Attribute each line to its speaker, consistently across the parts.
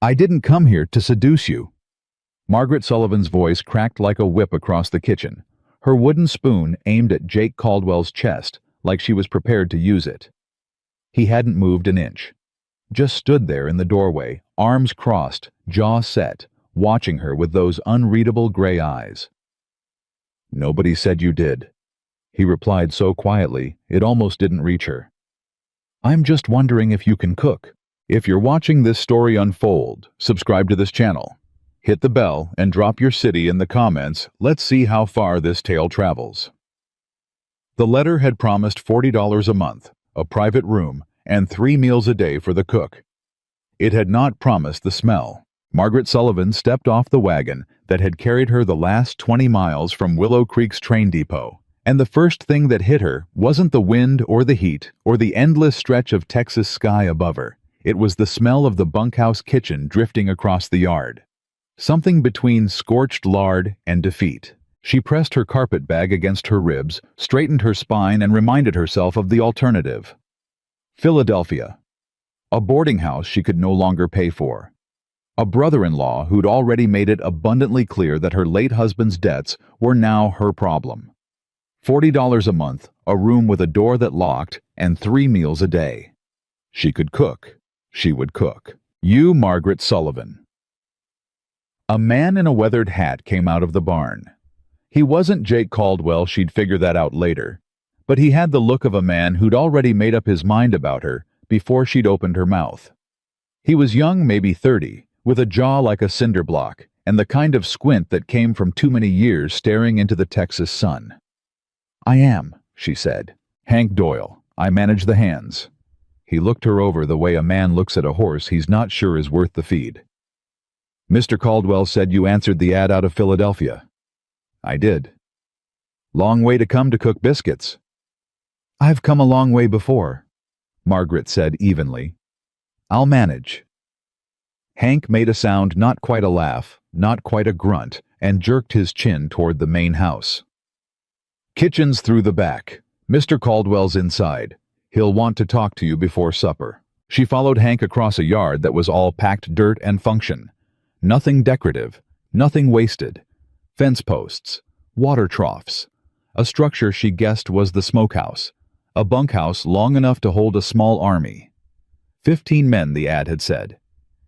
Speaker 1: I didn't come here to seduce you. Margaret Sullivan's voice cracked like a whip across the kitchen, her wooden spoon aimed at Jake Caldwell's chest like she was prepared to use it. He hadn't moved an inch. Just stood there in the doorway, arms crossed, jaw set, watching her with those unreadable gray eyes. "Nobody said you did," he replied so quietly it almost didn't reach her. "I'm just wondering if you can cook. If you're watching this story unfold, subscribe to this channel. Hit the bell and drop your city in the comments. Let's see how far this tale travels." The letter had promised $40 a month, a private room, and 3 meals a day for the cook. It had not promised the smell. Margaret Sullivan stepped off the wagon that had carried her the last 20 miles from Willow Creek's train depot, and the first thing that hit her wasn't the wind or the heat or the endless stretch of Texas sky above her. It was the smell of the bunkhouse kitchen drifting across the yard. Something between scorched lard and defeat. She pressed her carpet bag against her ribs, straightened her spine, and reminded herself of the alternative. Philadelphia. A boarding house she could no longer pay for. A brother-in-law who'd already made it abundantly clear that her late husband's debts were now her problem. $40 a month, a room with a door that locked, and 3 meals a day. She could cook. She would cook. You, Margaret Sullivan. A man in a weathered hat came out of the barn. He wasn't Jake Caldwell, she'd figure that out later, but he had the look of a man who'd already made up his mind about her before she'd opened her mouth. He was young, maybe 30, with a jaw like a cinder block, and the kind of squint that came from too many years staring into the Texas sun. "I am," she said. "Hank Doyle. I manage the hands." He looked her over the way a man looks at a horse he's not sure is worth the feed. "Mr. Caldwell said you answered the ad out of Philadelphia." "I did." "Long way to come to cook biscuits." "I've come a long way before," Margaret said evenly. "I'll manage." Hank made a sound not quite a laugh, not quite a grunt, and jerked his chin toward the main house. "Kitchen's through the back. Mr. Caldwell's inside. He'll want to talk to you before supper." She followed Hank across a yard that was all packed dirt and function. Nothing decorative, nothing wasted. Fence posts, water troughs. A structure she guessed was the smokehouse. A bunkhouse long enough to hold a small army. 15 men, the ad had said.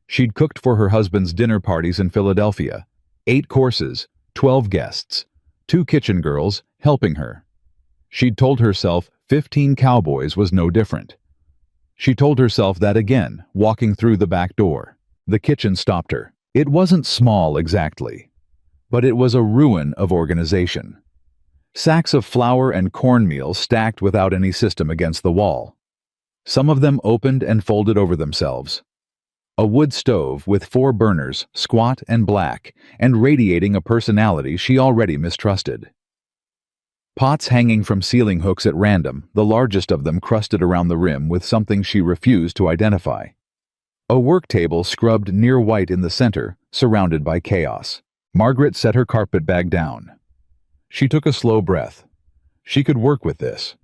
Speaker 1: She'd cooked for her husband's dinner parties in Philadelphia. 8 courses, 12 guests. 2 kitchen girls helping her. She'd told herself 15 cowboys was no different. She told herself that again, walking through the back door. The kitchen stopped her. It wasn't small exactly, but it was a ruin of organization. Sacks of flour and cornmeal stacked without any system against the wall. Some of them opened and folded over themselves. A wood stove with 4 burners, squat and black, and radiating a personality she already mistrusted. Pots hanging from ceiling hooks at random, the largest of them crusted around the rim with something she refused to identify. A work table scrubbed near white in the center, surrounded by chaos. Margaret set her carpet bag down. She took a slow breath. She could work with this.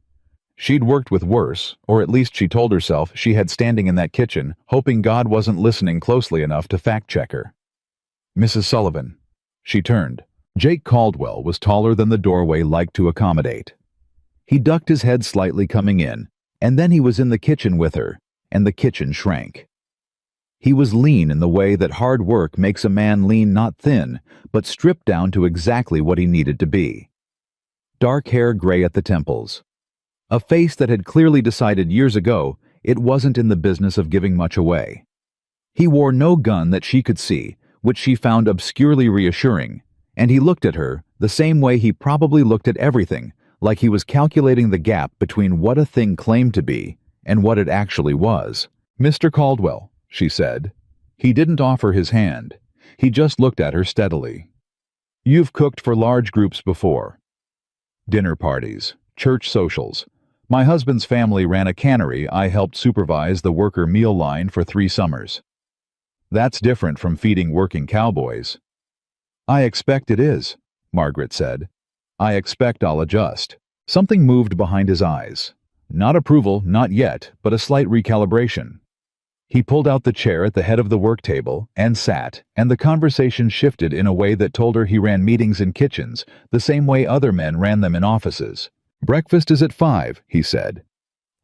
Speaker 1: She'd worked with worse, or at least she told herself she had standing in that kitchen, hoping God wasn't listening closely enough to fact-check her. "Mrs. Sullivan." She turned. Jake Caldwell was taller than the doorway liked to accommodate. He ducked his head slightly coming in, and then he was in the kitchen with her, and the kitchen shrank. He was lean in the way that hard work makes a man lean, not thin, but stripped down to exactly what he needed to be. Dark hair gray at the temples. A face that had clearly decided years ago it wasn't in the business of giving much away. He wore no gun that she could see, which she found obscurely reassuring, and he looked at her the same way he probably looked at everything, like he was calculating the gap between what a thing claimed to be and what it actually was. "Mr. Caldwell," she said. He didn't offer his hand. He just looked at her steadily. "You've cooked for large groups before. Dinner parties, church socials. My husband's family ran a cannery. I helped supervise the worker meal line for 3 summers. That's different from feeding working cowboys." "I expect it is," Margaret said. "I expect I'll adjust." Something moved behind his eyes. Not approval, not yet, but a slight recalibration. He pulled out the chair at the head of the work table and sat, and the conversation shifted in a way that told her he ran meetings in kitchens, the same way other men ran them in offices. "Breakfast is at 5, he said.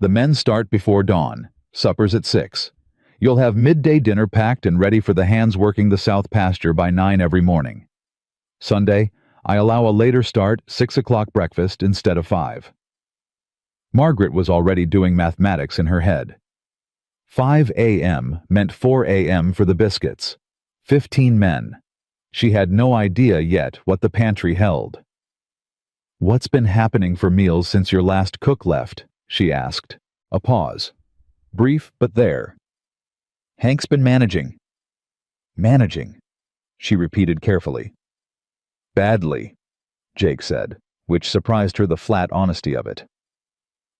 Speaker 1: "The men start before dawn. Supper's at 6. You'll have midday dinner packed and ready for the hands working the south pasture by 9 every morning. Sunday, I allow a later start, 6 o'clock breakfast instead of 5. Margaret was already doing mathematics in her head. 5 a.m. meant 4 a.m. for the biscuits. 15 men. She had no idea yet what the pantry held. "What's been happening for meals since your last cook left?" she asked. A pause. Brief, but there. "Hank's been managing." "Managing," she repeated carefully. "Badly," Jake said, which surprised her, the flat honesty of it.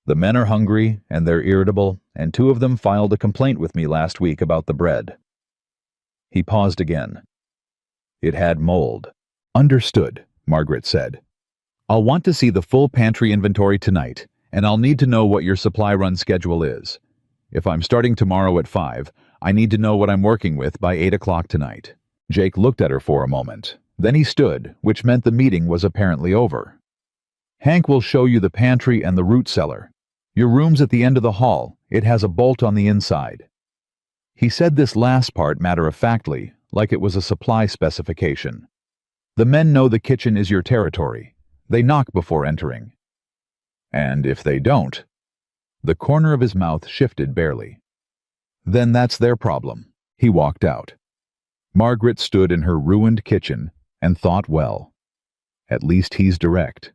Speaker 1: "The men are hungry, and they're irritable, and 2 of them filed a complaint with me last week about the bread." He paused again. "It had mold." "Understood," Margaret said. "I'll want to see the full pantry inventory tonight, and I'll need to know what your supply run schedule is. If I'm starting tomorrow at 5, I need to know what I'm working with by 8 o'clock tonight." Jake looked at her for a moment. Then he stood, which meant the meeting was apparently over. "Hank will show you the pantry and the root cellar. Your room's at the end of the hall. It has a bolt on the inside." He said this last part matter-of-factly, like it was a supply specification. "The men know the kitchen is your territory. They knock before entering." "And if they don't?" The corner of his mouth shifted barely. "Then that's their problem." He walked out. Margaret stood in her ruined kitchen and thought, well, at least he's direct.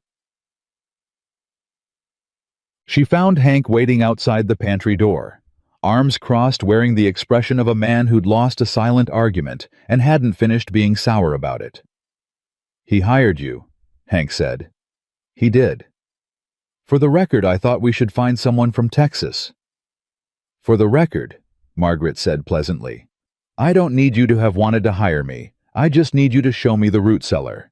Speaker 1: She found Hank waiting outside the pantry door, arms crossed, wearing the expression of a man who'd lost a silent argument and hadn't finished being sour about it. "He hired you," Hank said. "He did. For the record, I thought we should find someone from Texas." "For the record," Margaret said pleasantly, "I don't need you to have wanted to hire me. I just need you to show me the root cellar."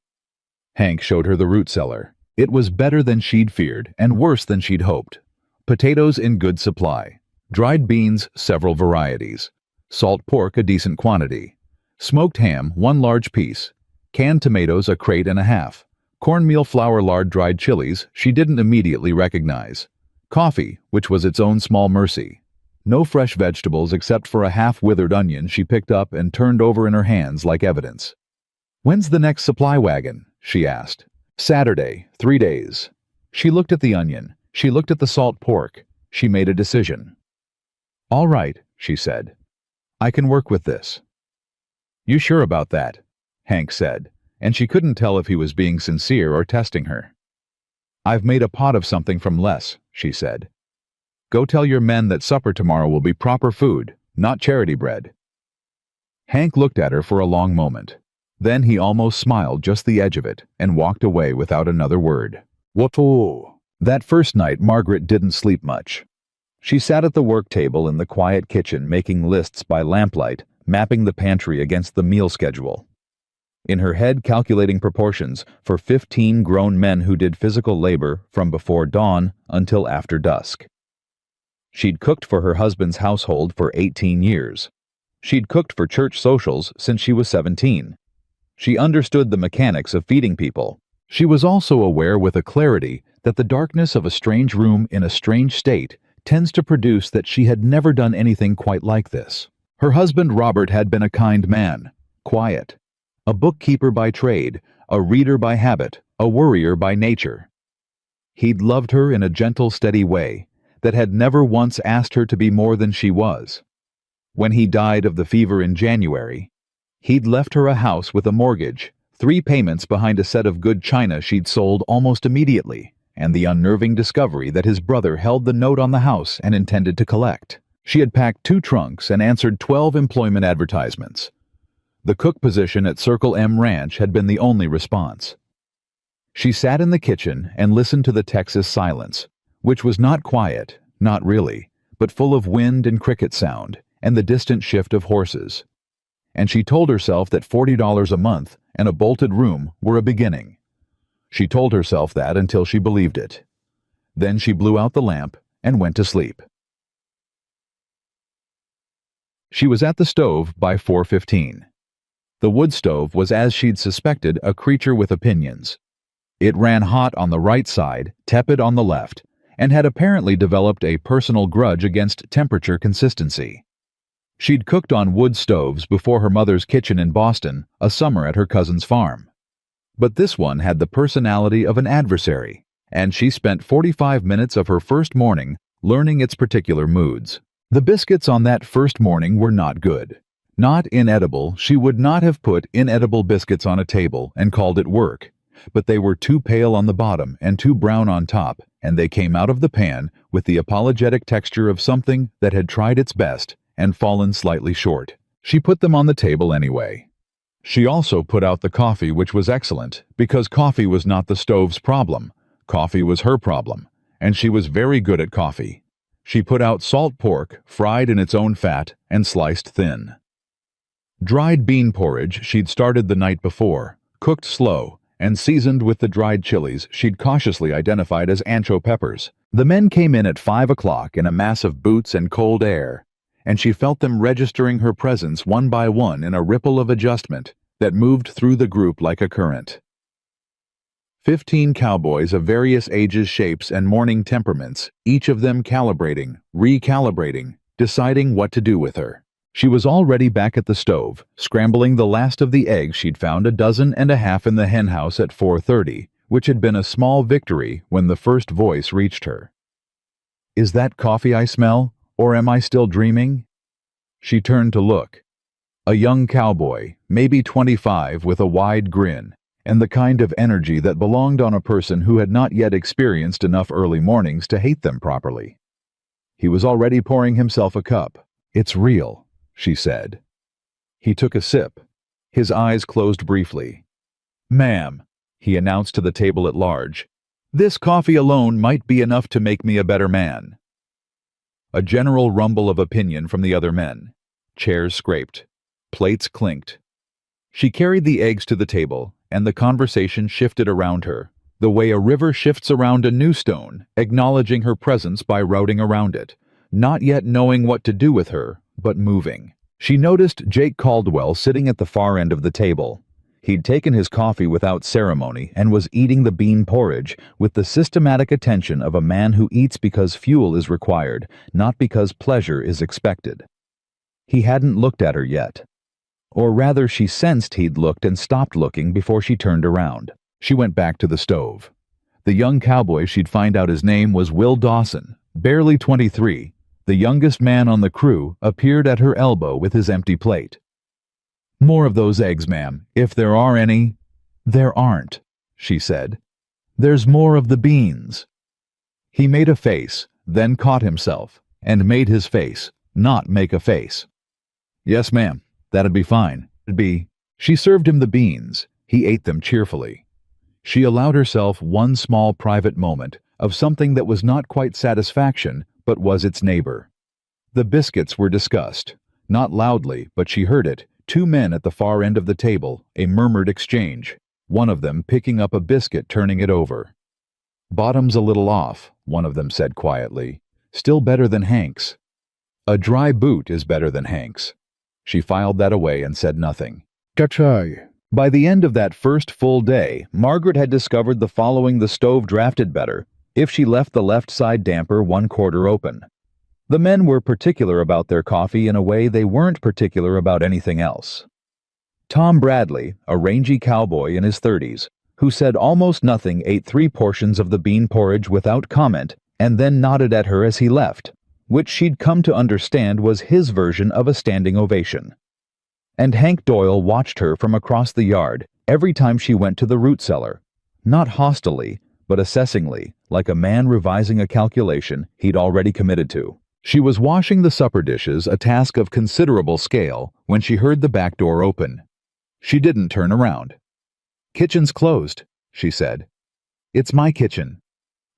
Speaker 1: Hank showed her the root cellar. It was better than she'd feared and worse than she'd hoped. Potatoes in good supply. Dried beans, several varieties. Salt pork, a decent quantity. Smoked ham, 1 large piece. Canned tomatoes, a crate and a half. Cornmeal, flour, lard, dried chilies she didn't immediately recognize. Coffee, which was its own small mercy. No fresh vegetables except for a half-withered onion she picked up and turned over in her hands like evidence. "When's the next supply wagon?" she asked. "Saturday, 3 days." She looked at the onion. She looked at the salt pork. She made a decision. "All right," she said. "I can work with this." "You sure about that?" Hank said, and she couldn't tell if he was being sincere or testing her. "I've made a pot of something from less," she said. "Go tell your men that supper tomorrow will be proper food, not charity bread." Hank looked at her for a long moment. Then he almost smiled, just the edge of it, and walked away without another word. What-oh? That first night, Margaret didn't sleep much. She sat at the work table in the quiet kitchen, making lists by lamplight, mapping the pantry against the meal schedule. In her head, calculating proportions for 15 grown men who did physical labor from before dawn until after dusk. She'd cooked for her husband's household for 18 years. She'd cooked for church socials since she was 17. She understood the mechanics of feeding people. She was also aware with a clarity that the darkness of a strange room in a strange state tends to produce that she had never done anything quite like this. Her husband Robert had been a kind man, quiet, a bookkeeper by trade, a reader by habit, a worrier by nature. He'd loved her in a gentle, steady way that had never once asked her to be more than she was. When he died of the fever in January, he'd left her a house with a mortgage, 3 payments behind a set of good china she'd sold almost immediately, and the unnerving discovery that his brother held the note on the house and intended to collect. She had packed 2 trunks and answered 12 employment advertisements. The cook position at Circle M Ranch had been the only response. She sat in the kitchen and listened to the Texas silence, which was not quiet, not really, but full of wind and cricket sound and the distant shift of horses. And she told herself that $40 a month and a bolted room were a beginning. She told herself that until she believed it. Then she blew out the lamp and went to sleep. She was at the stove by 4:15. The wood stove was, as she'd suspected, a creature with opinions. It ran hot on the right side, tepid on the left, and had apparently developed a personal grudge against temperature consistency. She'd cooked on wood stoves before her mother's kitchen in Boston, a summer at her cousin's farm. But this one had the personality of an adversary, and she spent 45 minutes of her first morning learning its particular moods. The biscuits on that first morning were not good. Not inedible. She would not have put inedible biscuits on a table and called it work, but they were too pale on the bottom and too brown on top, and they came out of the pan with the apologetic texture of something that had tried its best and fallen slightly short. She put them on the table anyway. She also put out the coffee, which was excellent, because coffee was not the stove's problem. Coffee was her problem, and she was very good at coffee. She put out salt pork, fried in its own fat and sliced thin. Dried bean porridge she'd started the night before, cooked slow, and seasoned with the dried chilies she'd cautiously identified as ancho peppers. The men came in at 5 o'clock in a mass of boots and cold air, and she felt them registering her presence one by one in a ripple of adjustment that moved through the group like a current. 15 cowboys of various ages, shapes, and morning temperaments, each of them calibrating, recalibrating, deciding what to do with her. She was already back at the stove, scrambling the last of the eggs she'd found 1.5 dozen in the henhouse at 4:30, which had been a small victory when the first voice reached her. "Is that coffee I smell, or am I still dreaming?" She turned to look. A young cowboy, maybe 25, with a wide grin, and the kind of energy that belonged on a person who had not yet experienced enough early mornings to hate them properly. He was already pouring himself a cup. "It's real," she said. He took a sip. His eyes closed briefly. "Ma'am," he announced to the table at large, "this coffee alone might be enough to make me a better man." A general rumble of opinion from the other men. Chairs scraped. Plates clinked. She carried the eggs to the table, and the conversation shifted around her, the way a river shifts around a new stone, acknowledging her presence by routing around it, not yet knowing what to do with her, but moving. She noticed Jake Caldwell sitting at the far end of the table. He'd taken his coffee without ceremony and was eating the bean porridge with the systematic attention of a man who eats because fuel is required, not because pleasure is expected. He hadn't looked at her yet. Or rather, she sensed he'd looked and stopped looking before she turned around. She went back to the stove. The young cowboy, she'd find out his name, was Will Dawson, barely 23. The youngest man on the crew appeared at her elbow with his empty plate. "More of those eggs, ma'am, if there are any." "There aren't," she said. "There's more of the beans." He made a face, then caught himself, and made his face, not make a face. "Yes, ma'am. That'd be fine. It'd be—" She served him the beans. He ate them cheerfully. She allowed herself one small private moment of something that was not quite satisfaction, but was its neighbor. The biscuits were discussed. Not loudly, but she heard it. 2 men at the far end of the table, a murmured exchange. One of them picking up a biscuit, turning it over. "Bottom's a little off," one of them said quietly. "Still better than Hank's." "A dry boot is better than Hank's." She filed that away and said nothing. "Cachay." By the end of that first full day, Margaret had discovered the following: the stove drafted better if she left the left side damper 1/4 open. The men were particular about their coffee in a way they weren't particular about anything else. Tom Bradley, a rangy cowboy in his 30s, who said almost nothing, ate 3 portions of the bean porridge without comment and then nodded at her as he left, which she'd come to understand was his version of a standing ovation. And Hank Doyle watched her from across the yard every time she went to the root cellar, not hostilely, but assessingly, like a man revising a calculation he'd already committed to. She was washing the supper dishes, a task of considerable scale, when she heard the back door open. She didn't turn around. "Kitchen's closed," she said. "It's my kitchen."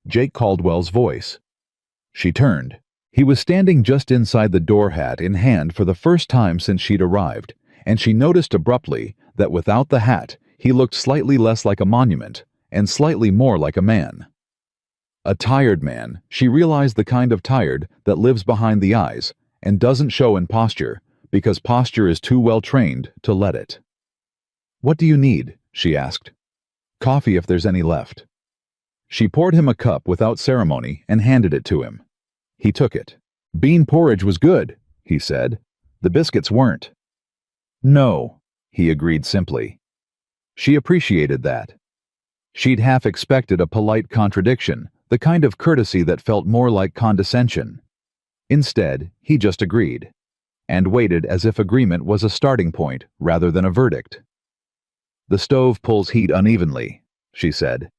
Speaker 1: Jake Caldwell's voice. She turned. He was standing just inside the door, hat in hand for the first time since she'd arrived, and she noticed abruptly that without the hat, he looked slightly less like a monument and slightly more like a man. A tired man. She realized the kind of tired that lives behind the eyes and doesn't show in posture, because posture is too well trained to let it. "What do you need?" she asked. "Coffee if there's any left." She poured him a cup without ceremony and handed it to him. He took it. "Bean porridge was good," he said. "The biscuits weren't." "No," he agreed simply. She appreciated that. She'd half expected a polite contradiction, the kind of courtesy that felt more like condescension. Instead, he just agreed, and waited as if agreement was a starting point rather than a verdict. "The stove pulls heat unevenly," she said.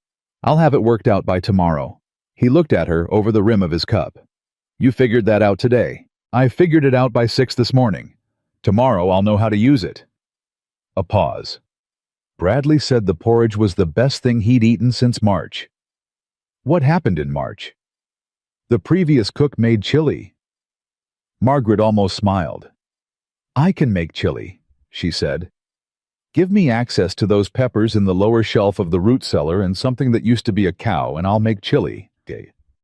Speaker 1: "I'll have it worked out by tomorrow." He looked at her over the rim of his cup. "You figured that out today. I figured it out by 6 this morning. Tomorrow I'll know how to use it." A pause. Bradley said the porridge was the best thing he'd eaten since March. What happened in March? The previous cook made chili. Margaret almost smiled. "I can make chili," she said. "Give me access to those peppers in the lower shelf of the root cellar and something that used to be a cow, and I'll make chili."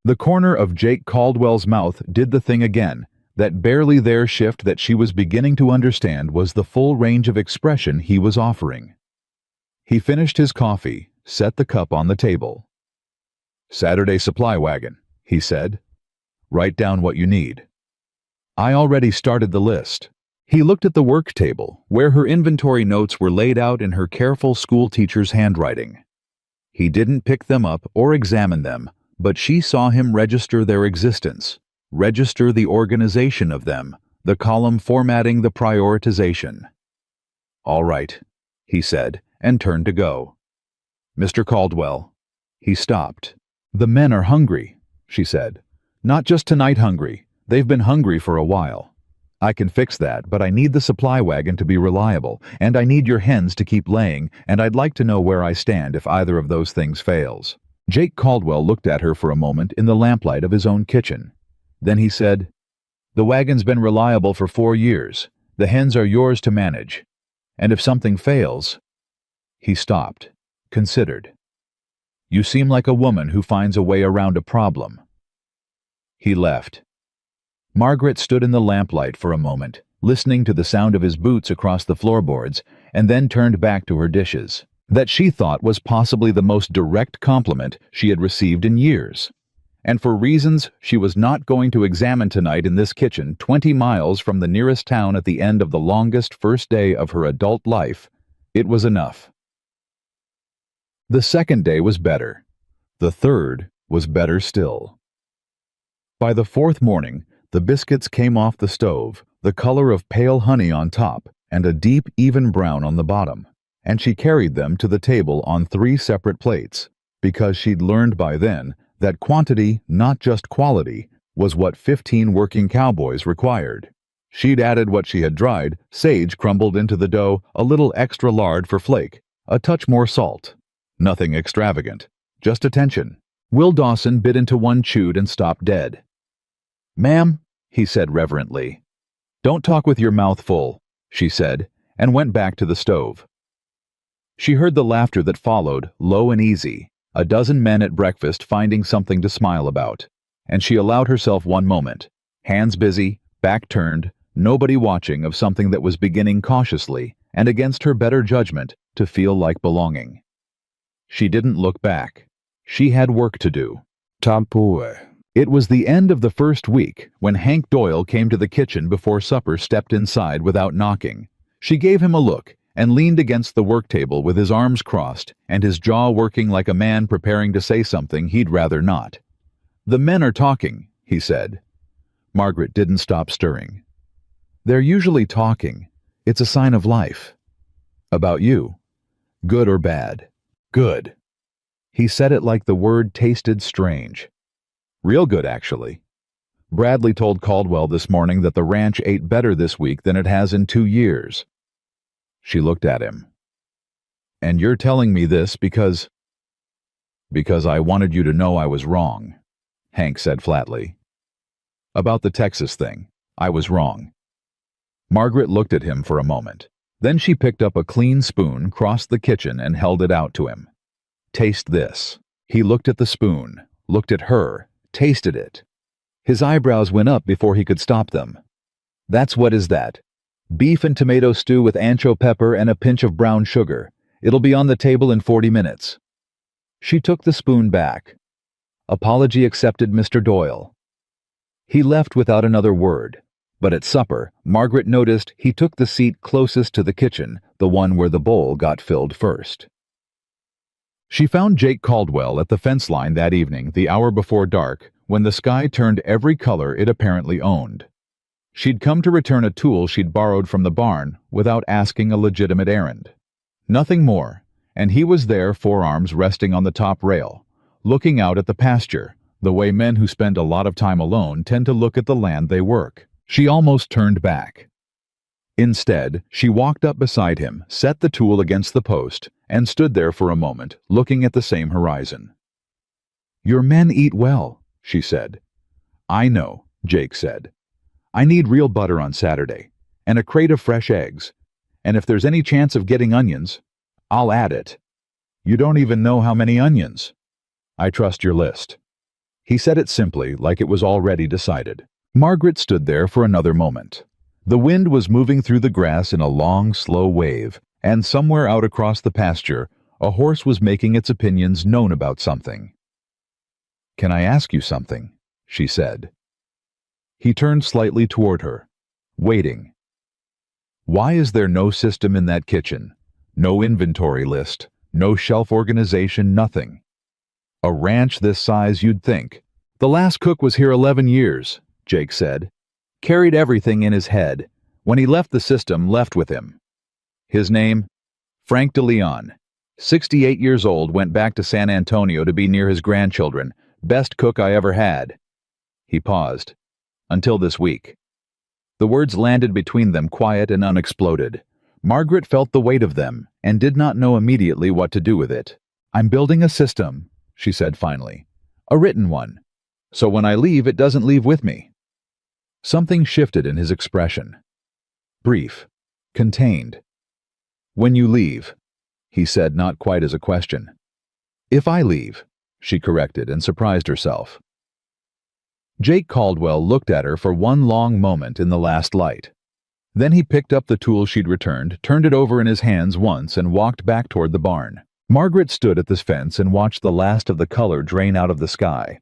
Speaker 1: The corner of Jake Caldwell's mouth did the thing again. That barely there shift that she was beginning to understand was the full range of expression he was offering. He finished his coffee, set the cup on the table. "Saturday supply wagon," he said. "Write down what you need." "I already started the list." He looked at the work table, where her inventory notes were laid out in her careful schoolteacher's handwriting. He didn't pick them up or examine them, but she saw him register their existence, register the organization of them, the column formatting the prioritization. "All right," he said, and turned to go. "Mr. Caldwell." He stopped. "The men are hungry," she said. "Not just tonight hungry. They've been hungry for a while. I can fix that, but I need the supply wagon to be reliable, and I need your hens to keep laying, and I'd like to know where I stand if either of those things fails." Jake Caldwell looked at her for a moment in the lamplight of his own kitchen. Then he said, "The wagon's been reliable for 4 years. The hens are yours to manage. And if something fails—" He stopped, considered. "You seem like a woman who finds a way around a problem." He left. Margaret stood in the lamplight for a moment, listening to the sound of his boots across the floorboards, and then turned back to her dishes. That she thought was possibly the most direct compliment she had received in years. And for reasons she was not going to examine tonight in this kitchen 20 miles from the nearest town at the end of the longest first day of her adult life, it was enough. The second day was better. The third was better still. By the fourth morning, the biscuits came off the stove, the color of pale honey on top, and a deep, even brown on the bottom, and she carried them to the table on 3 separate plates, because she'd learned by then that quantity, not just quality, was what 15 working cowboys required. She'd added what she had dried, sage crumbled into the dough, a little extra lard for flake, a touch more salt. Nothing extravagant, just attention. Will Dawson bit into one chewed and stopped dead. "Ma'am," he said reverently. "Don't talk with your mouth full," she said, and went back to the stove. She heard the laughter that followed, low and easy, a dozen men at breakfast finding something to smile about, and she allowed herself one moment, hands busy, back turned, nobody watching, of something that was beginning cautiously, and against her better judgment, to feel like belonging. She didn't look back. She had work to do.
Speaker 2: Tampoe.
Speaker 1: It was the end of the first week when Hank Doyle came to the kitchen before supper stepped inside without knocking. She gave him a look and leaned against the work table with his arms crossed and his jaw working like a man preparing to say something he'd rather not. "The men are talking," he said. Margaret didn't stop stirring. "They're usually talking. It's a sign of life. About you. Good or bad? Good." He said it like the word tasted strange. "Real good, actually. Bradley told Caldwell this morning that the ranch ate better this week than it has in 2 years. She looked at him. "And you're telling me this because I wanted you to know I was wrong," Hank said flatly. "About the Texas thing, I was wrong." Margaret looked at him for a moment. Then she picked up a clean spoon, crossed the kitchen, and held it out to him. "Taste this." He looked at the spoon, looked at her, tasted it. His eyebrows went up before he could stop them. "That's what is that?" Beef and tomato stew with ancho pepper and a pinch of brown sugar. It'll be on the table in 40 minutes. She took the spoon back. Apology accepted, Mr. Doyle. He left without another word, but at supper, Margaret noticed he took the seat closest to the kitchen, the one where the bowl got filled first. She found Jake Caldwell at the fence line that evening, the hour before dark, when the sky turned every color it apparently owned. She'd come to return a tool she'd borrowed from the barn without asking a legitimate errand. Nothing more, and he was there, forearms resting on the top rail, looking out at the pasture, the way men who spend a lot of time alone tend to look at the land they work. She almost turned back. Instead, she walked up beside him, set the tool against the post, and stood there for a moment, looking at the same horizon. "Your men eat well," she said. "I know," Jake said. "I need real butter on Saturday, and a crate of fresh eggs, and if there's any chance of getting onions, I'll add it." "You don't even know how many onions." "I trust your list." He said it simply, like it was already decided. Margaret stood there for another moment. The wind was moving through the grass in a long, slow wave, and somewhere out across the pasture, a horse was making its opinions known about something. "Can I ask you something?" she said. He turned slightly toward her, waiting. "Why is there no system in that kitchen? No inventory list, no shelf organization, nothing. A ranch this size, you'd think." "The last cook was here 11 years, Jake said. "Carried everything in his head. When he left, the system left with him. His name? Frank DeLeon. 68 years old, went back to San Antonio to be near his grandchildren. Best cook I ever had." He paused. "Until this week." The words landed between them quiet and unexploded. Margaret felt the weight of them and did not know immediately what to do with it. "I'm building a system," she said finally. "A written one. So when I leave, it doesn't leave with me." Something shifted in his expression. Brief. Contained. "When you leave," he said, not quite as a question. "If I leave," she corrected and surprised herself. Jake Caldwell looked at her for one long moment in the last light. Then he picked up the tool she'd returned, turned it over in his hands once, and walked back toward the barn. Margaret stood at this fence and watched the last of the color drain out of the sky,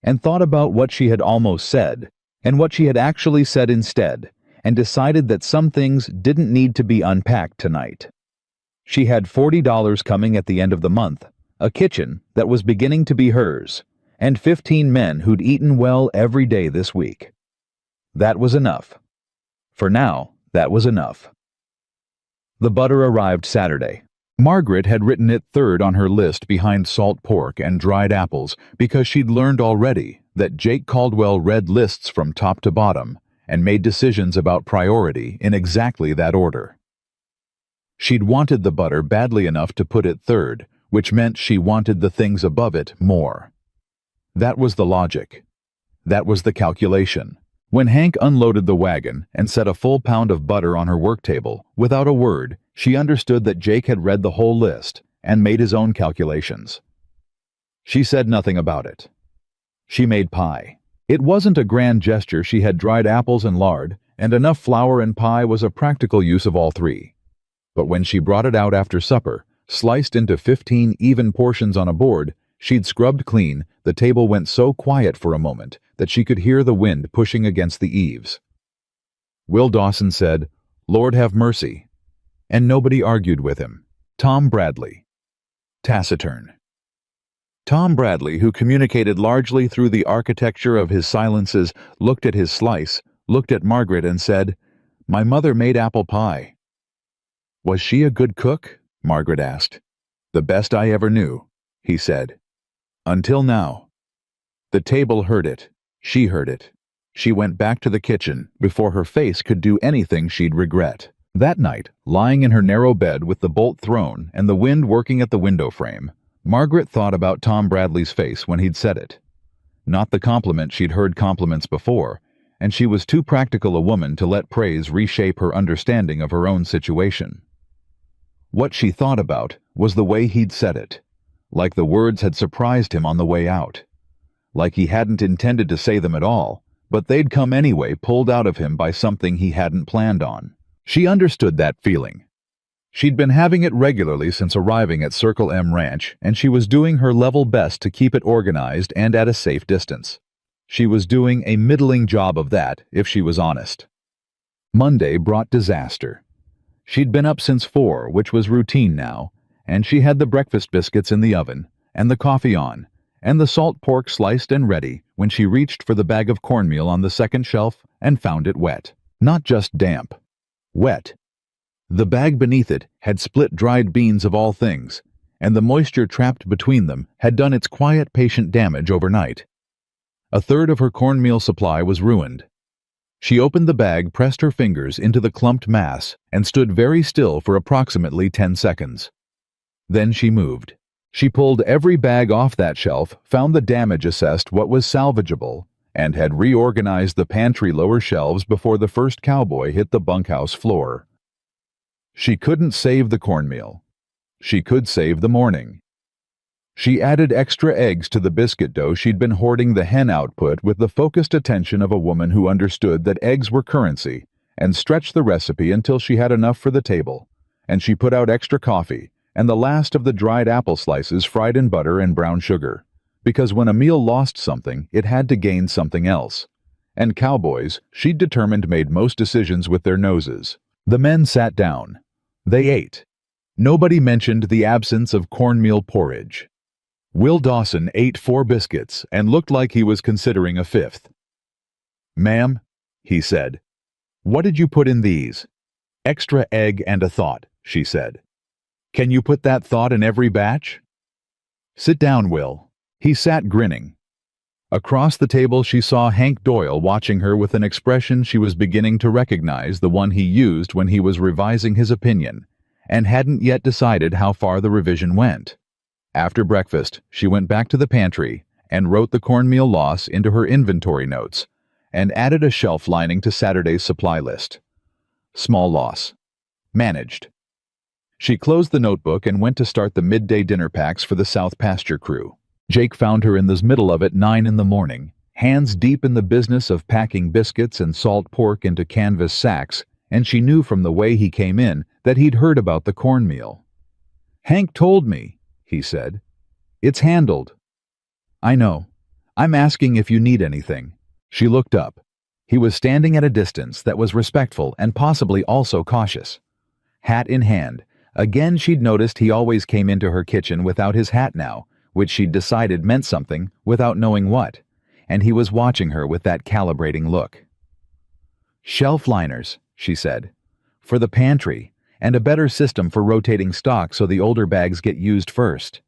Speaker 1: and thought about what she had almost said, and what she had actually said instead, and decided that some things didn't need to be unpacked tonight. She had $40 coming at the end of the month, a kitchen that was beginning to be hers, and 15 men who'd eaten well every day this week. That was enough. For now, that was enough. The butter arrived Saturday. Margaret had written it third on her list behind salt pork and dried apples because she'd learned already that Jake Caldwell read lists from top to bottom and made decisions about priority in exactly that order. She'd wanted the butter badly enough to put it third, which meant she wanted the things above it more. That was the logic. That was the calculation. When Hank unloaded the wagon and set a full pound of butter on her work table, without a word, she understood that Jake had read the whole list and made his own calculations. She said nothing about it. She made pie. It wasn't a grand gesture. She had dried apples and lard, and enough flour and pie was a practical use of all three. But when she brought it out after supper, sliced into 15 even portions on a board, she'd scrubbed clean, the table went so quiet for a moment that she could hear the wind pushing against the eaves. Will Dawson said, "Lord have mercy," and nobody argued with him. Tom Bradley. Taciturn. Tom Bradley, who communicated largely through the architecture of his silences, looked at his slice, looked at Margaret and said, "My mother made apple pie." "Was she a good cook?" Margaret asked. "The best I ever knew," he said. "Until now." The table heard it. She heard it. She went back to the kitchen before her face could do anything she'd regret. That night, lying in her narrow bed with the bolt thrown and the wind working at the window frame, Margaret thought about Tom Bradley's face when he'd said it. Not the compliment she'd heard compliments before, and she was too practical a woman to let praise reshape her understanding of her own situation. What she thought about was the way he'd said it, like the words had surprised him on the way out. Like he hadn't intended to say them at all, but they'd come anyway, pulled out of him by something he hadn't planned on. She understood that feeling. She'd been having it regularly since arriving at Circle M Ranch, and she was doing her level best to keep it organized and at a safe distance. She was doing a middling job of that, if she was honest. Monday brought disaster. She'd been up since 4, which was routine now, and she had the breakfast biscuits in the oven, and the coffee on, and the salt pork sliced and ready when she reached for the bag of cornmeal on the second shelf and found it wet. Not just damp. Wet. The bag beneath it had split dried beans of all things, and the moisture trapped between them had done its quiet, patient damage overnight. A third of her cornmeal supply was ruined. She opened the bag, pressed her fingers into the clumped mass, and stood very still for approximately 10 seconds. Then she moved. She pulled every bag off that shelf, found the damage assessed what was salvageable, and had reorganized the pantry lower shelves before the first cowboy hit the bunkhouse floor. She couldn't save the cornmeal. She could save the morning. She added extra eggs to the biscuit dough she'd been hoarding the hen output with the focused attention of a woman who understood that eggs were currency, and stretched the recipe until she had enough for the table, and she put out extra coffee and the last of the dried apple slices fried in butter and brown sugar, because when a meal lost something, it had to gain something else. And cowboys, she'd determined, made most decisions with their noses. The men sat down. They ate. Nobody mentioned the absence of cornmeal porridge. Will Dawson ate 4 biscuits and looked like he was considering a 5th. "Ma'am," he said, "what did you put in these?" "Extra egg and a thought," she said. "Can you put that thought in every batch?" "Sit down, Will." He sat grinning. Across the table she saw Hank Doyle watching her with an expression she was beginning to recognize, the one he used when he was revising his opinion, and hadn't yet decided how far the revision went. After breakfast, she went back to the pantry and wrote the cornmeal loss into her inventory notes and added a shelf lining to Saturday's supply list. Small loss. Managed. She closed the notebook and went to start the midday dinner packs for the South Pasture crew. Jake found her in the middle of it 9 in the morning, hands deep in the business of packing biscuits and salt pork into canvas sacks, and she knew from the way he came in that he'd heard about the cornmeal. "Hank told me," he said. "It's handled." "I know. I'm asking if you need anything." She looked up. He was standing at a distance that was respectful and possibly also cautious. Hat in hand. Again she'd noticed he always came into her kitchen without his hat now, which she'd decided meant something without knowing what, and he was watching her with that calibrating look. "Shelf liners," she said, "for the pantry, and a better system for rotating stock so the older bags get used first.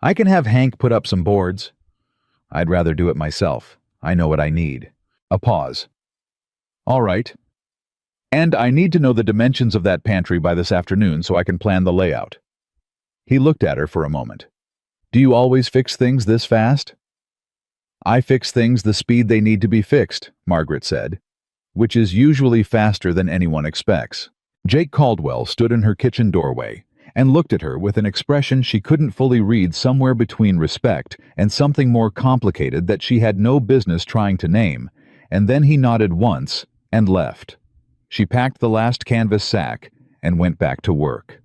Speaker 1: I can have Hank put up some boards." "I'd rather do it myself. I know what I need." A pause. "All right. And I need to know the dimensions of that pantry by this afternoon so I can plan the layout." He looked at her for a moment. "Do you always fix things this fast?" "I fix things the speed they need to be fixed," Margaret said, "which is usually faster than anyone expects." Jake Caldwell stood in her kitchen doorway and looked at her with an expression she couldn't fully read, somewhere between respect and something more complicated that she had no business trying to name, and then he nodded once and left. She packed the last canvas sack and went back to work.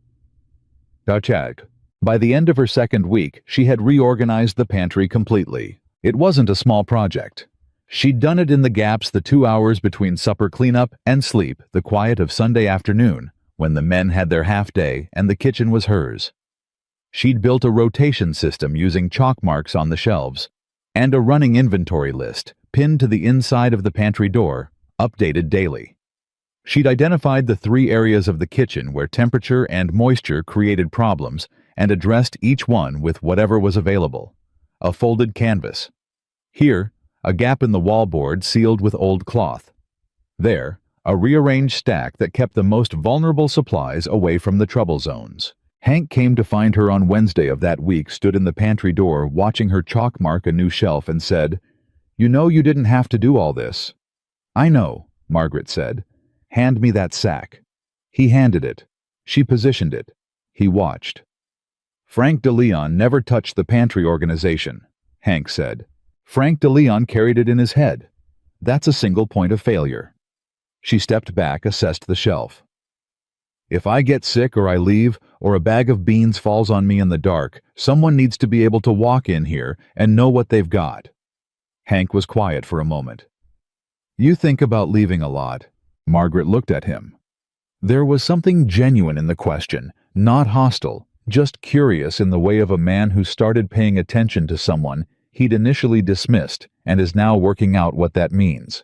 Speaker 1: Etched. By the end of her second week, she had reorganized the pantry completely. It wasn't a small project. She'd done it in the gaps, the 2 hours between supper cleanup and sleep, the quiet of Sunday afternoon, when the men had their half day and the kitchen was hers. She'd built a rotation system using chalk marks on the shelves, and a running inventory list, pinned to the inside of the pantry door, updated daily. She'd identified the 3 areas of the kitchen where temperature and moisture created problems, and addressed each one with whatever was available. A folded canvas. Here, a gap in the wallboard sealed with old cloth. There, a rearranged stack that kept the most vulnerable supplies away from the trouble zones. Hank came to find her on Wednesday of that week, stood in the pantry door watching her chalk mark a new shelf, and said, "You know you didn't have to do all this." "I know," Margaret said. "Hand me that sack." He handed it. She positioned it. He watched. "Frank DeLeon never touched the pantry organization," Hank said. "Frank DeLeon carried it in his head. That's a single point of failure." She stepped back, assessed the shelf. If I get sick or I leave, or a bag of beans falls on me in the dark, someone needs to be able to walk in here and know what they've got. Hank was quiet for a moment. You think about leaving a lot. Margaret looked at him. There was something genuine in the question, not hostile, just curious in the way of a man who started paying attention to someone he'd initially dismissed and is now working out what that means.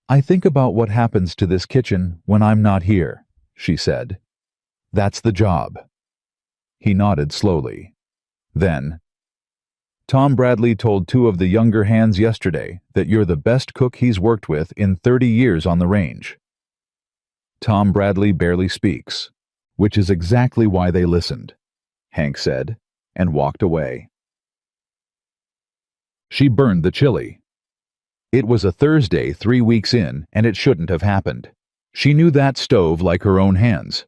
Speaker 1: I think about what happens to this kitchen when I'm not here, she said. That's the job. He nodded slowly. Then, Tom Bradley told 2 of the younger hands yesterday that you're the best cook he's worked with in 30 years on the range. Tom Bradley barely speaks, which is exactly why they listened, Hank said, and walked away. She burned the chili. It was a Thursday 3 weeks in, and it shouldn't have happened. She knew that stove like her own hands.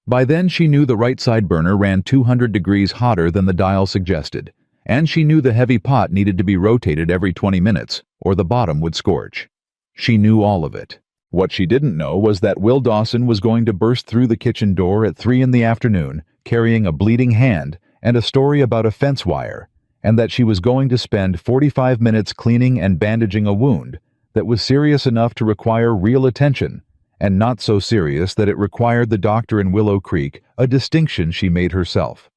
Speaker 1: By then she knew the right side burner ran 200 degrees hotter than the dial suggested, and she knew the heavy pot needed to be rotated every 20 minutes, or the bottom would scorch. She knew all of it. What she didn't know was that Will Dawson was going to burst through the kitchen door at 3 in the afternoon, carrying a bleeding hand and a story about a fence wire, and that she was going to spend 45 minutes cleaning and bandaging a wound that was serious enough to require real attention, and not so serious that it required the doctor in Willow Creek, a distinction she made herself.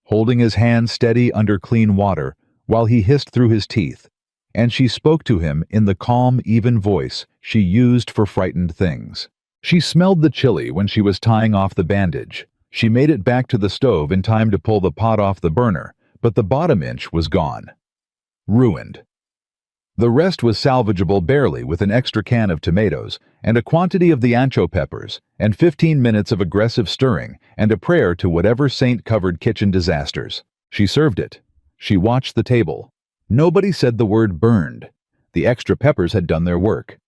Speaker 1: Holding his hand steady under clean water while he hissed through his teeth, and she spoke to him in the calm, even voice she used for frightened things. She smelled the chili when she was tying off the bandage. She made it back to the stove in time to pull the pot off the burner, but the bottom inch was gone. Ruined. The rest was salvageable barely with an extra can of tomatoes and a quantity of the ancho peppers and 15 minutes of aggressive stirring and a prayer to whatever saint covered kitchen disasters. She served it. She watched the table. Nobody said the word burned. The extra peppers had done their work.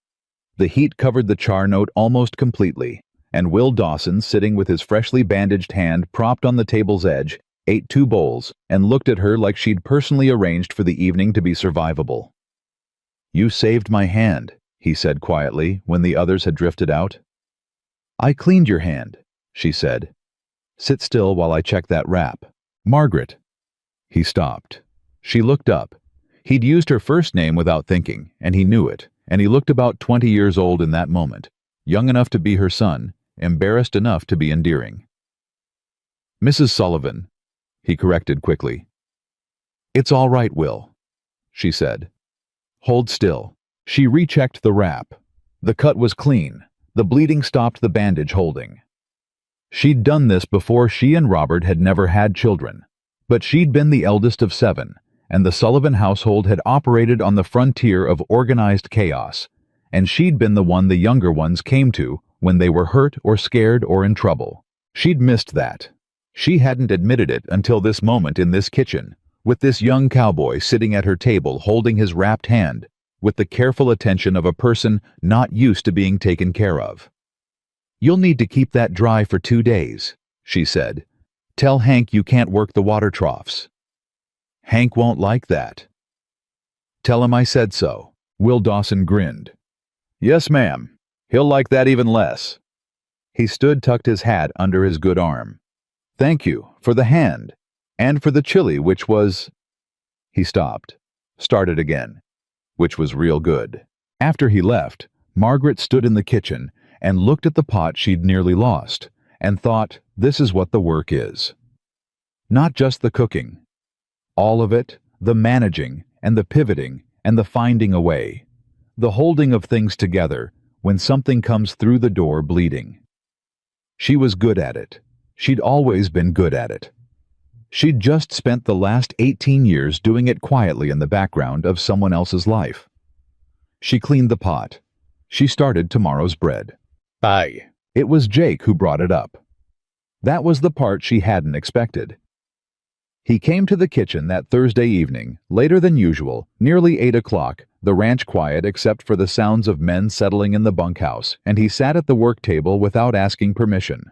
Speaker 1: The heat covered the char note almost completely, and Will Dawson, sitting with his freshly bandaged hand propped on the table's edge, ate 2 bowls and looked at her like she'd personally arranged for the evening to be survivable. You saved my hand, he said quietly when the others had drifted out. I cleaned your hand, she said. Sit still while I check that wrap. Margaret. He stopped. She looked up. He'd used her first name without thinking, and he knew it, and he looked about 20 years old in that moment, young enough to be her son, embarrassed enough to be endearing. Mrs. Sullivan, he corrected quickly. It's all right, Will, she said. Hold still. She rechecked the wrap. The cut was clean. The bleeding stopped the bandage holding. She'd done this before she and Robert had never had children, but she'd been the eldest of 7, and the Sullivan household had operated on the frontier of organized chaos, and she'd been the one the younger ones came to when they were hurt or scared or in trouble. She'd missed that. She hadn't admitted it until this moment in this kitchen, with this young cowboy sitting at her table holding his wrapped hand, with the careful attention of a person not used to being taken care of. You'll need to keep that dry for 2 days, she said. Tell Hank you can't work the water troughs. Hank won't like that. Tell him I said so. Will Dawson grinned. Yes, ma'am. He'll like that even less. He stood, tucked his hat under his good arm. Thank you for the hand. And for the chili, which was... He stopped, started again, which was real good. After he left, Margaret stood in the kitchen and looked at the pot she'd nearly lost, and thought, this is what the work is. Not just the cooking. All of it, the managing, and the pivoting, and the finding a way. The holding of things together when something comes through the door bleeding. She was good at it. She'd always been good at it. She'd just spent the last 18 years doing it quietly in the background of someone else's life. She cleaned the pot. She started tomorrow's bread. Bye. It was Jake who brought it up. That was the part she hadn't expected. He came to the kitchen that Thursday evening, later than usual, nearly 8 o'clock, the ranch quiet except for the sounds of men settling in the bunkhouse, and he sat at the work table without asking permission,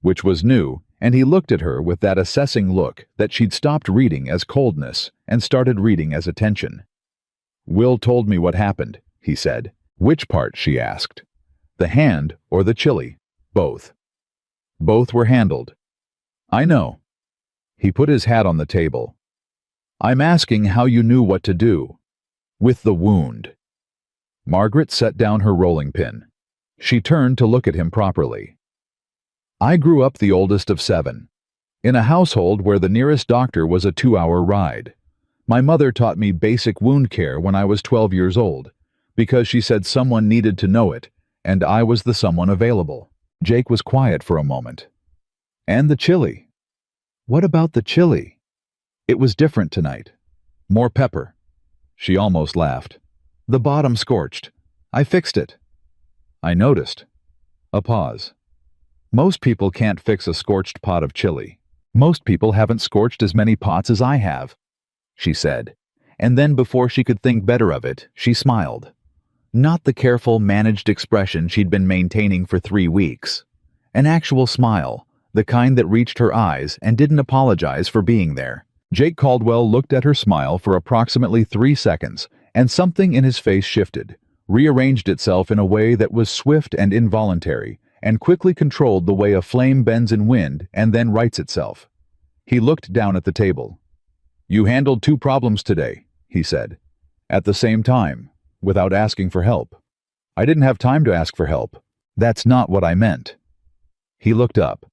Speaker 1: which was new, and he looked at her with that assessing look that she'd stopped reading as coldness and started reading as attention. Will told me what happened, he said. Which part, she asked. The hand or the chili? Both. Both were handled. I know. He put his hat on the table. I'm asking how you knew what to do. With the wound. Margaret set down her rolling pin. She turned to look at him properly. I grew up the oldest of 7, in a household where the nearest doctor was a 2-hour ride. My mother taught me basic wound care when I was 12 years old, because she said someone needed to know it, and I was the someone available. Jake was quiet for a moment. And the chili. What about the chili? It was different tonight. More pepper. She almost laughed. The bottom scorched. I fixed it. I noticed. A pause. Most people can't fix a scorched pot of chili. Most people haven't scorched as many pots as I have, she said, and then before she could think better of it, she smiled. Not the careful, managed expression she'd been maintaining for 3 weeks. An actual smile, the kind that reached her eyes and didn't apologize for being there. Jake Caldwell looked at her smile for approximately 3 seconds, and something in his face shifted, rearranged itself in a way that was swift and involuntary, and quickly controlled the way a flame bends in wind and then rights itself. He looked down at the table. You handled 2 problems today, he said, at the same time, without asking for help. I didn't have time to ask for help. That's not what I meant. He looked up.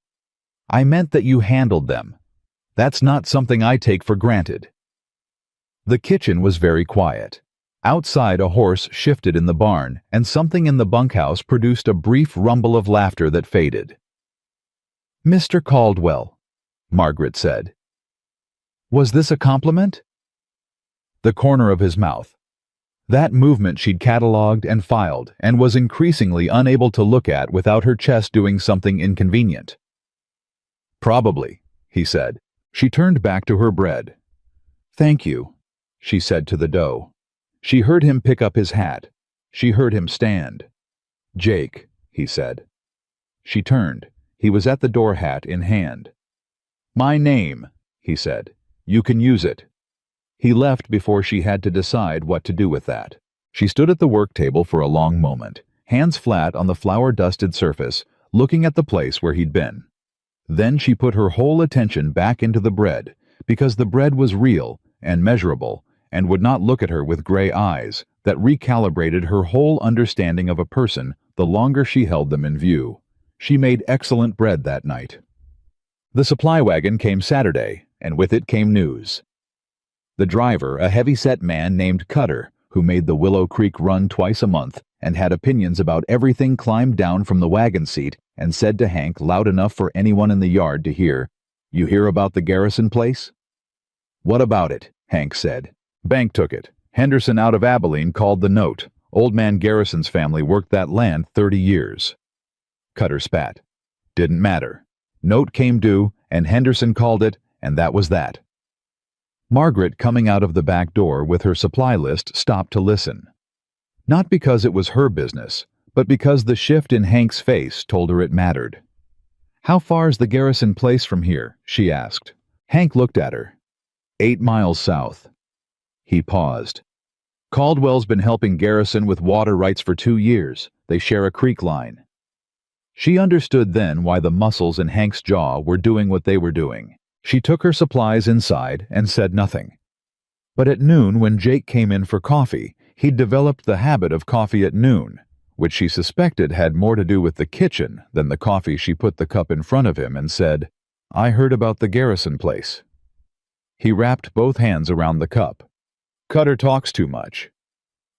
Speaker 1: I meant that you handled them. That's not something I take for granted. The kitchen was very quiet. Outside, a horse shifted in the barn, and something in the bunkhouse produced a brief rumble of laughter that faded. Mr. Caldwell, Margaret said. Was this a compliment? The corner of his mouth. That movement she'd catalogued and filed and was increasingly unable to look at without her chest doing something inconvenient. Probably, he said. She turned back to her bread. Thank you, she said to the dough. She heard him pick up his hat. She heard him stand. Jake, he said. She turned. He was at the door, hat in hand. My name, he said. You can use it. He left before she had to decide what to do with that. She stood at the work table for a long moment, hands flat on the flour-dusted surface, looking at the place where he'd been. Then she put her whole attention back into the bread, because the bread was real and measurable, and would not look at her with gray eyes that recalibrated her whole understanding of a person the longer she held them in view. She made excellent bread that night. The supply wagon came Saturday, and with it came news. The driver, a heavy-set man named Cutter, who made the Willow Creek run twice a month and had opinions about everything, climbed down from the wagon seat and said to Hank loud enough for anyone in the yard to hear, You hear about the Garrison place? What about it? Hank said. Bank took it. Henderson out of Abilene called the note. Old man Garrison's family worked that land 30 years. Cutter spat. Didn't matter. Note came due, and Henderson called it, and that was that. Margaret, coming out of the back door with her supply list, stopped to listen. Not because it was her business, but because the shift in Hank's face told her it mattered. How far's the Garrison place from here? She asked. Hank looked at her. 8 miles south. He paused. Caldwell's been helping Garrison with water rights for 2 years. They share a creek line. She understood then why the muscles in Hank's jaw were doing what they were doing. She took her supplies inside and said nothing. But at noon, when Jake came in for coffee, he'd developed the habit of coffee at noon, which she suspected had more to do with the kitchen than the coffee. She put the cup in front of him and said, I heard about the Garrison place. He wrapped both hands around the cup. Cutter talks too much.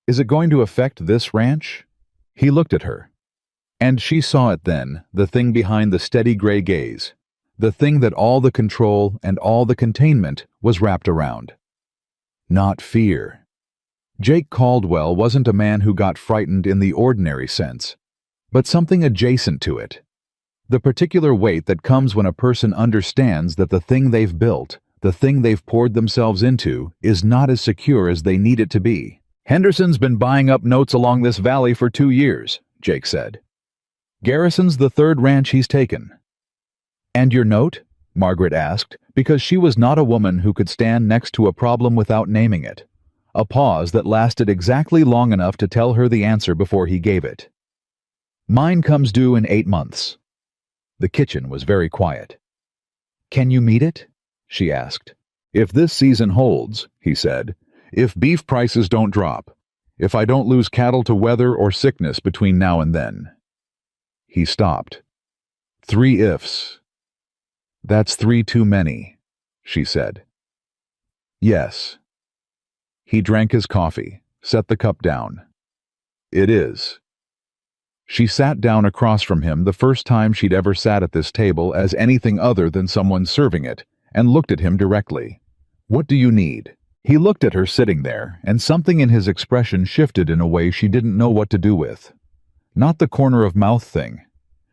Speaker 1: Is it going to affect this ranch? He looked at her. And she saw it then, the thing behind the steady gray gaze, the thing that all the control and all the containment was wrapped around. Not fear. Jake Caldwell wasn't a man who got frightened in the ordinary sense, but something adjacent to it. The particular weight that comes when a person understands that the thing they've built, the thing they've poured themselves into, is not as secure as they need it to be. Henderson's been buying up notes along this valley for 2 years, Jake said. Garrison's the 3rd ranch he's taken. And your note? Margaret asked, because she was not a woman who could stand next to a problem without naming it. A pause that lasted exactly long enough to tell her the answer before he gave it. Mine comes due in 8 months. The kitchen was very quiet. Can you meet it? She asked. If this season holds, he said. If beef prices don't drop. If I don't lose cattle to weather or sickness between now and then. He stopped. 3 ifs. That's 3 too many, she said. Yes. He drank his coffee, set the cup down. It is. She sat down across from him the first time she'd ever sat at this table as anything other than someone serving it, and looked at him directly. What do you need? He looked at her sitting there, and something in his expression shifted in a way she didn't know what to do with. Not the corner-of-mouth thing.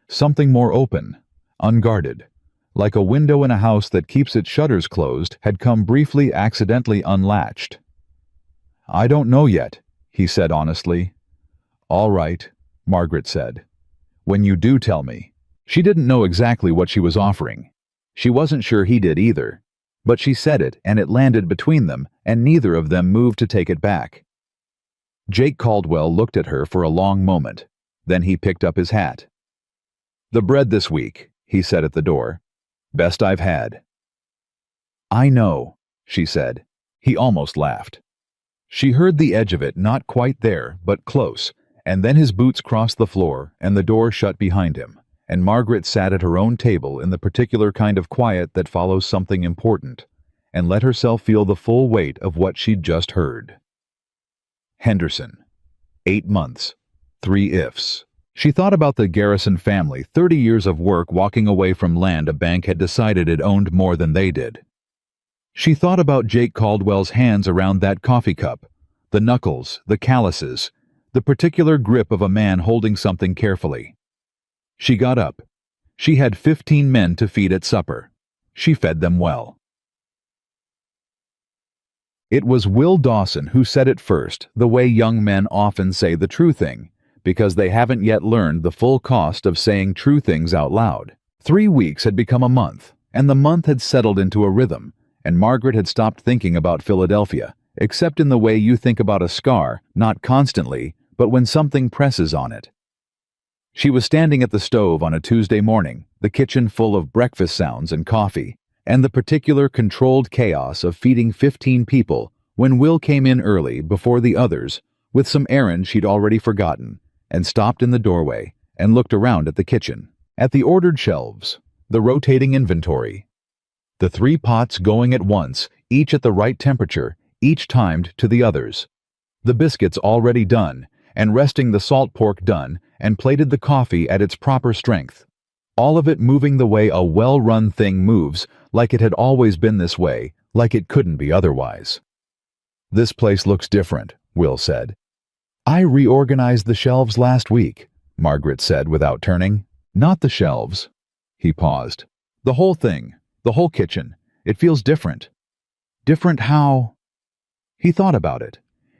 Speaker 1: Something more open, unguarded, like a window in a house that keeps its shutters closed had come briefly accidentally unlatched. I don't know yet, he said honestly. All right, Margaret said. When you do tell me. She didn't know exactly what she was offering. She wasn't sure he did either. But she said it, and it landed between them, and neither of them moved to take it back. Jake Caldwell looked at her for a long moment. Then he picked up his hat. The bread this week, he said at the door. Best I've had. I know, she said. He almost laughed. She heard the edge of it, not quite there, but close, and then his boots crossed the floor and the door shut behind him, and Margaret sat at her own table in the particular kind of quiet that follows something important, and let herself feel the full weight of what she'd just heard. Henderson. 8 months. 3 ifs. She thought about the Garrison family, 30 years of work walking away from land a bank had decided it owned more than they did. She thought about Jake Caldwell's hands around that coffee cup, the knuckles, the calluses, the particular grip of a man holding something carefully. She got up. She had 15 men to feed at supper. She fed them well. It was Will Dawson who said it first, the way young men often say the true thing, because they haven't yet learned the full cost of saying true things out loud. 3 weeks had become a month, and the month had settled into a rhythm, and Margaret had stopped thinking about Philadelphia, except in the way you think about a scar, not constantly, but when something presses on it. She was standing at the stove on a Tuesday morning, the kitchen full of breakfast sounds and coffee, and the particular controlled chaos of feeding 15 people, when Will came in early, before the others, with some errand she'd already forgotten, and stopped in the doorway and looked around at the kitchen, at the ordered shelves, the rotating inventory. The 3 pots going at once, each at the right temperature, each timed to the others. The biscuits already done, and resting the salt pork done, and plated the coffee at its proper strength. All of it moving the way a well-run thing moves, like it had always been this way, like it couldn't be otherwise. This place looks different, Will said. I reorganized the shelves last week, Margaret said without turning. Not the shelves. He paused. The whole thing, the whole kitchen. It feels different. Different how? He thought about it.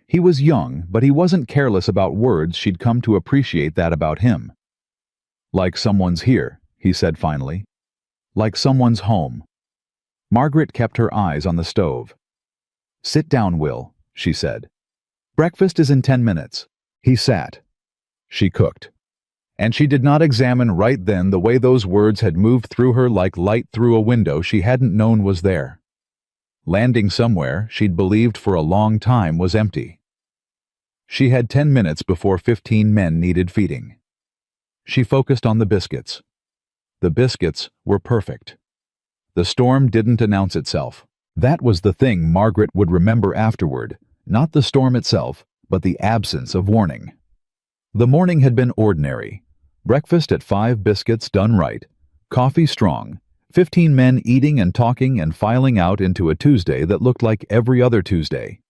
Speaker 1: He was young, but he wasn't careless about words. She'd come to appreciate that about him. Like someone's here, he said finally. Like someone's home. Margaret kept her eyes on the stove. Sit down, Will, she said. Breakfast is in 10 minutes. He sat. She cooked. And she did not examine right then the way those words had moved through her like light through a window she hadn't known was there. Landing somewhere she'd believed for a long time was empty. She had 10 minutes before 15 men needed feeding. She focused on the biscuits. The biscuits were perfect. The storm didn't announce itself. That was the thing Margaret would remember afterward, not the storm itself, but the absence of warning. The morning had been ordinary. Breakfast at 5 biscuits done right, coffee strong, 15 men eating and talking and filing out into a Tuesday that looked like every other Tuesday.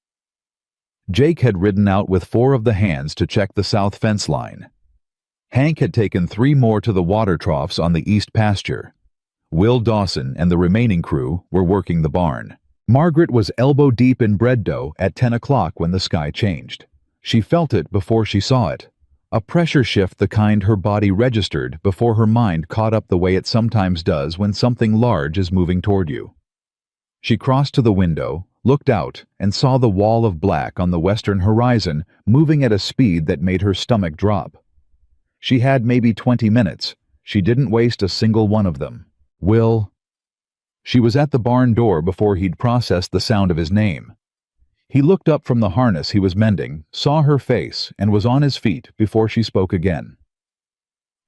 Speaker 1: Jake had ridden out with 4 of the hands to check the south fence line. Hank had taken 3 more to the water troughs on the east pasture. Will Dawson and the remaining crew were working the barn. Margaret was elbow-deep in bread dough at 10 o'clock when the sky changed. She felt it before she saw it. A pressure shift the kind her body registered before her mind caught up the way it sometimes does when something large is moving toward you. She crossed to the window, looked out, and saw the wall of black on the western horizon moving at a speed that made her stomach drop. She had maybe 20 minutes. She didn't waste a single one of them. Will. She was at the barn door before he'd processed the sound of his name. He looked up from the harness he was mending, saw her face, and was on his feet before she spoke again.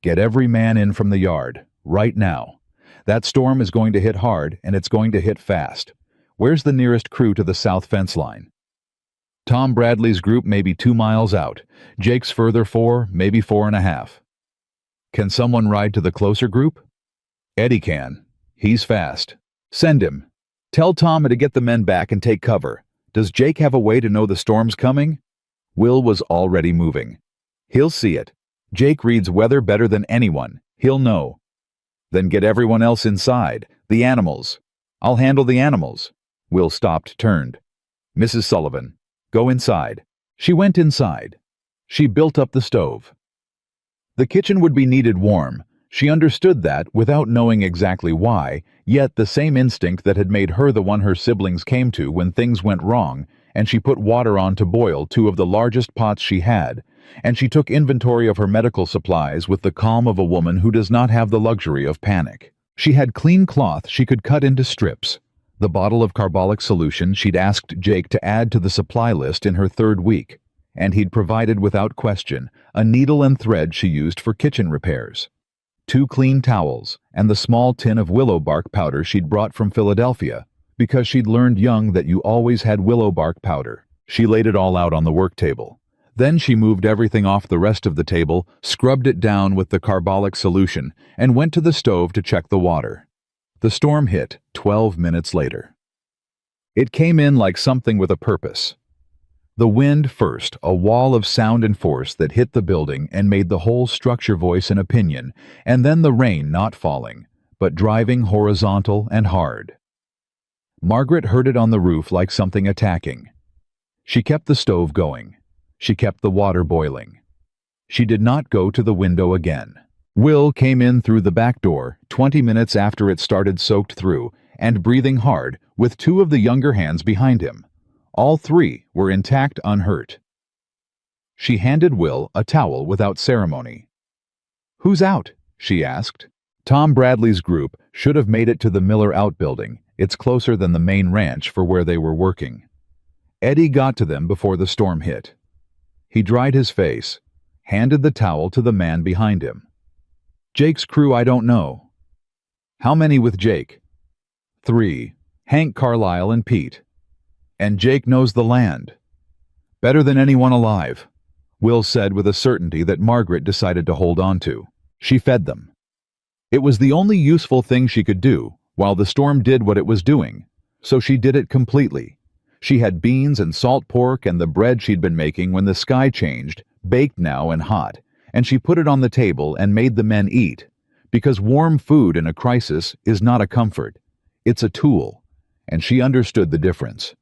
Speaker 1: Get every man in from the yard, right now. That storm is going to hit hard, and it's going to hit fast. Where's the nearest crew to the south fence line? Tom Bradley's group may be 2 miles out. Jake's further 4, maybe 4.5. Can someone ride to the closer group? Eddie can. He's fast. Send him. Tell Tom to get the men back and take cover. Does Jake have a way to know the storm's coming? Will was already moving. He'll see it. Jake reads weather better than anyone. He'll know. Then get everyone else inside. The animals. I'll handle the animals. Will stopped, turned. Mrs. Sullivan, go inside. She went inside. She built up the stove. The kitchen would be needed warm. She understood that without knowing exactly why, yet the same instinct that had made her the one her siblings came to when things went wrong, and she put water on to boil 2 of the largest pots she had, and she took inventory of her medical supplies with the calm of a woman who does not have the luxury of panic. She had clean cloth she could cut into strips. The bottle of carbolic solution she'd asked Jake to add to the supply list in her 3rd week, and he'd provided without question a needle and thread she used for kitchen repairs. 2 clean towels, and the small tin of willow bark powder she'd brought from Philadelphia, because she'd learned young that you always had willow bark powder. She laid it all out on the work table. Then she moved everything off the rest of the table, scrubbed it down with the carbolic solution, and went to the stove to check the water. The storm hit 12 minutes later. It came in like something with a purpose. The wind first, a wall of sound and force that hit the building and made the whole structure voice an opinion, and then the rain not falling, but driving horizontal and hard. Margaret heard it on the roof like something attacking. She kept the stove going. She kept the water boiling. She did not go to the window again. Will came in through the back door 20 minutes after it started, soaked through, and breathing hard, with 2 of the younger hands behind him. All 3 were intact, unhurt. She handed Will a towel without ceremony. "Who's out?" she asked. Tom Bradley's group should have made it to the Miller outbuilding. It's closer than the main ranch for where they were working. Eddie got to them before the storm hit. He dried his face, handed the towel to the man behind him. "Jake's crew I don't know." "How many with Jake?" 3. Hank, Carlisle, and Pete. "And Jake knows the land." "Better than anyone alive," Will said with a certainty that Margaret decided to hold on to. She fed them. It was the only useful thing she could do, while the storm did what it was doing, so she did it completely. She had beans and salt pork and the bread she'd been making when the sky changed, baked now and hot, and she put it on the table and made the men eat, because warm food in a crisis is not a comfort. It's a tool, and she understood the difference.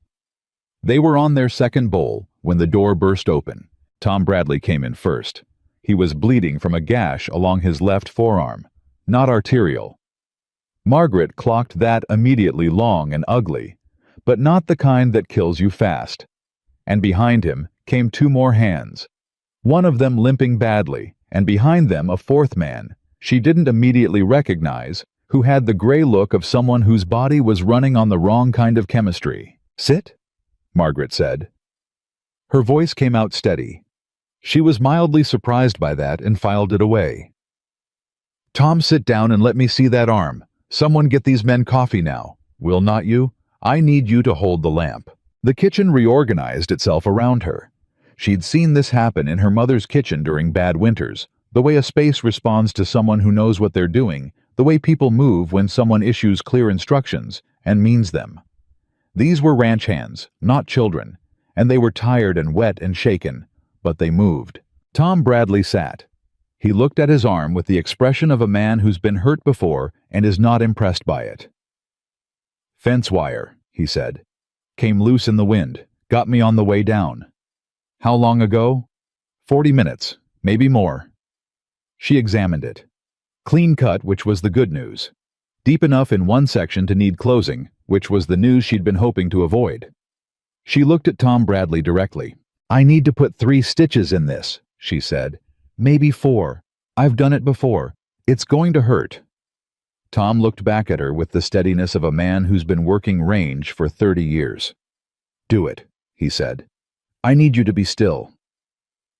Speaker 1: They were on their 2nd bowl when the door burst open. Tom Bradley came in first. He was bleeding from a gash along his left forearm, not arterial. Margaret clocked that immediately long and ugly, but not the kind that kills you fast. And behind him came 2 more hands, one of them limping badly, and behind them a 4th man she didn't immediately recognize, who had the gray look of someone whose body was running on the wrong kind of chemistry. "Sit," Margaret said. Her voice came out steady. She was mildly surprised by that and filed it away. "Tom, sit down and let me see that arm. Someone get these men coffee now. Will not you? I need you to hold the lamp." The kitchen reorganized itself around her. She'd seen this happen in her mother's kitchen during bad winters, the way a space responds to someone who knows what they're doing, the way people move when someone issues clear instructions and means them. These were ranch hands, not children, and they were tired and wet and shaken, but they moved. Tom Bradley sat. He looked at his arm with the expression of a man who's been hurt before and is not impressed by it. "Fence wire," he said. "Came loose in the wind. Got me on the way down." "How long ago?" 40 minutes, maybe more." She examined it. Clean cut, which was the good news. Deep enough in one section to need closing, which was the news she'd been hoping to avoid. She looked at Tom Bradley directly. "I need to put 3 stitches in this," she said. "Maybe 4. I've done it before. It's going to hurt." Tom looked back at her with the steadiness of a man who's been working range for 30 years. "Do it," he said. "I need you to be still."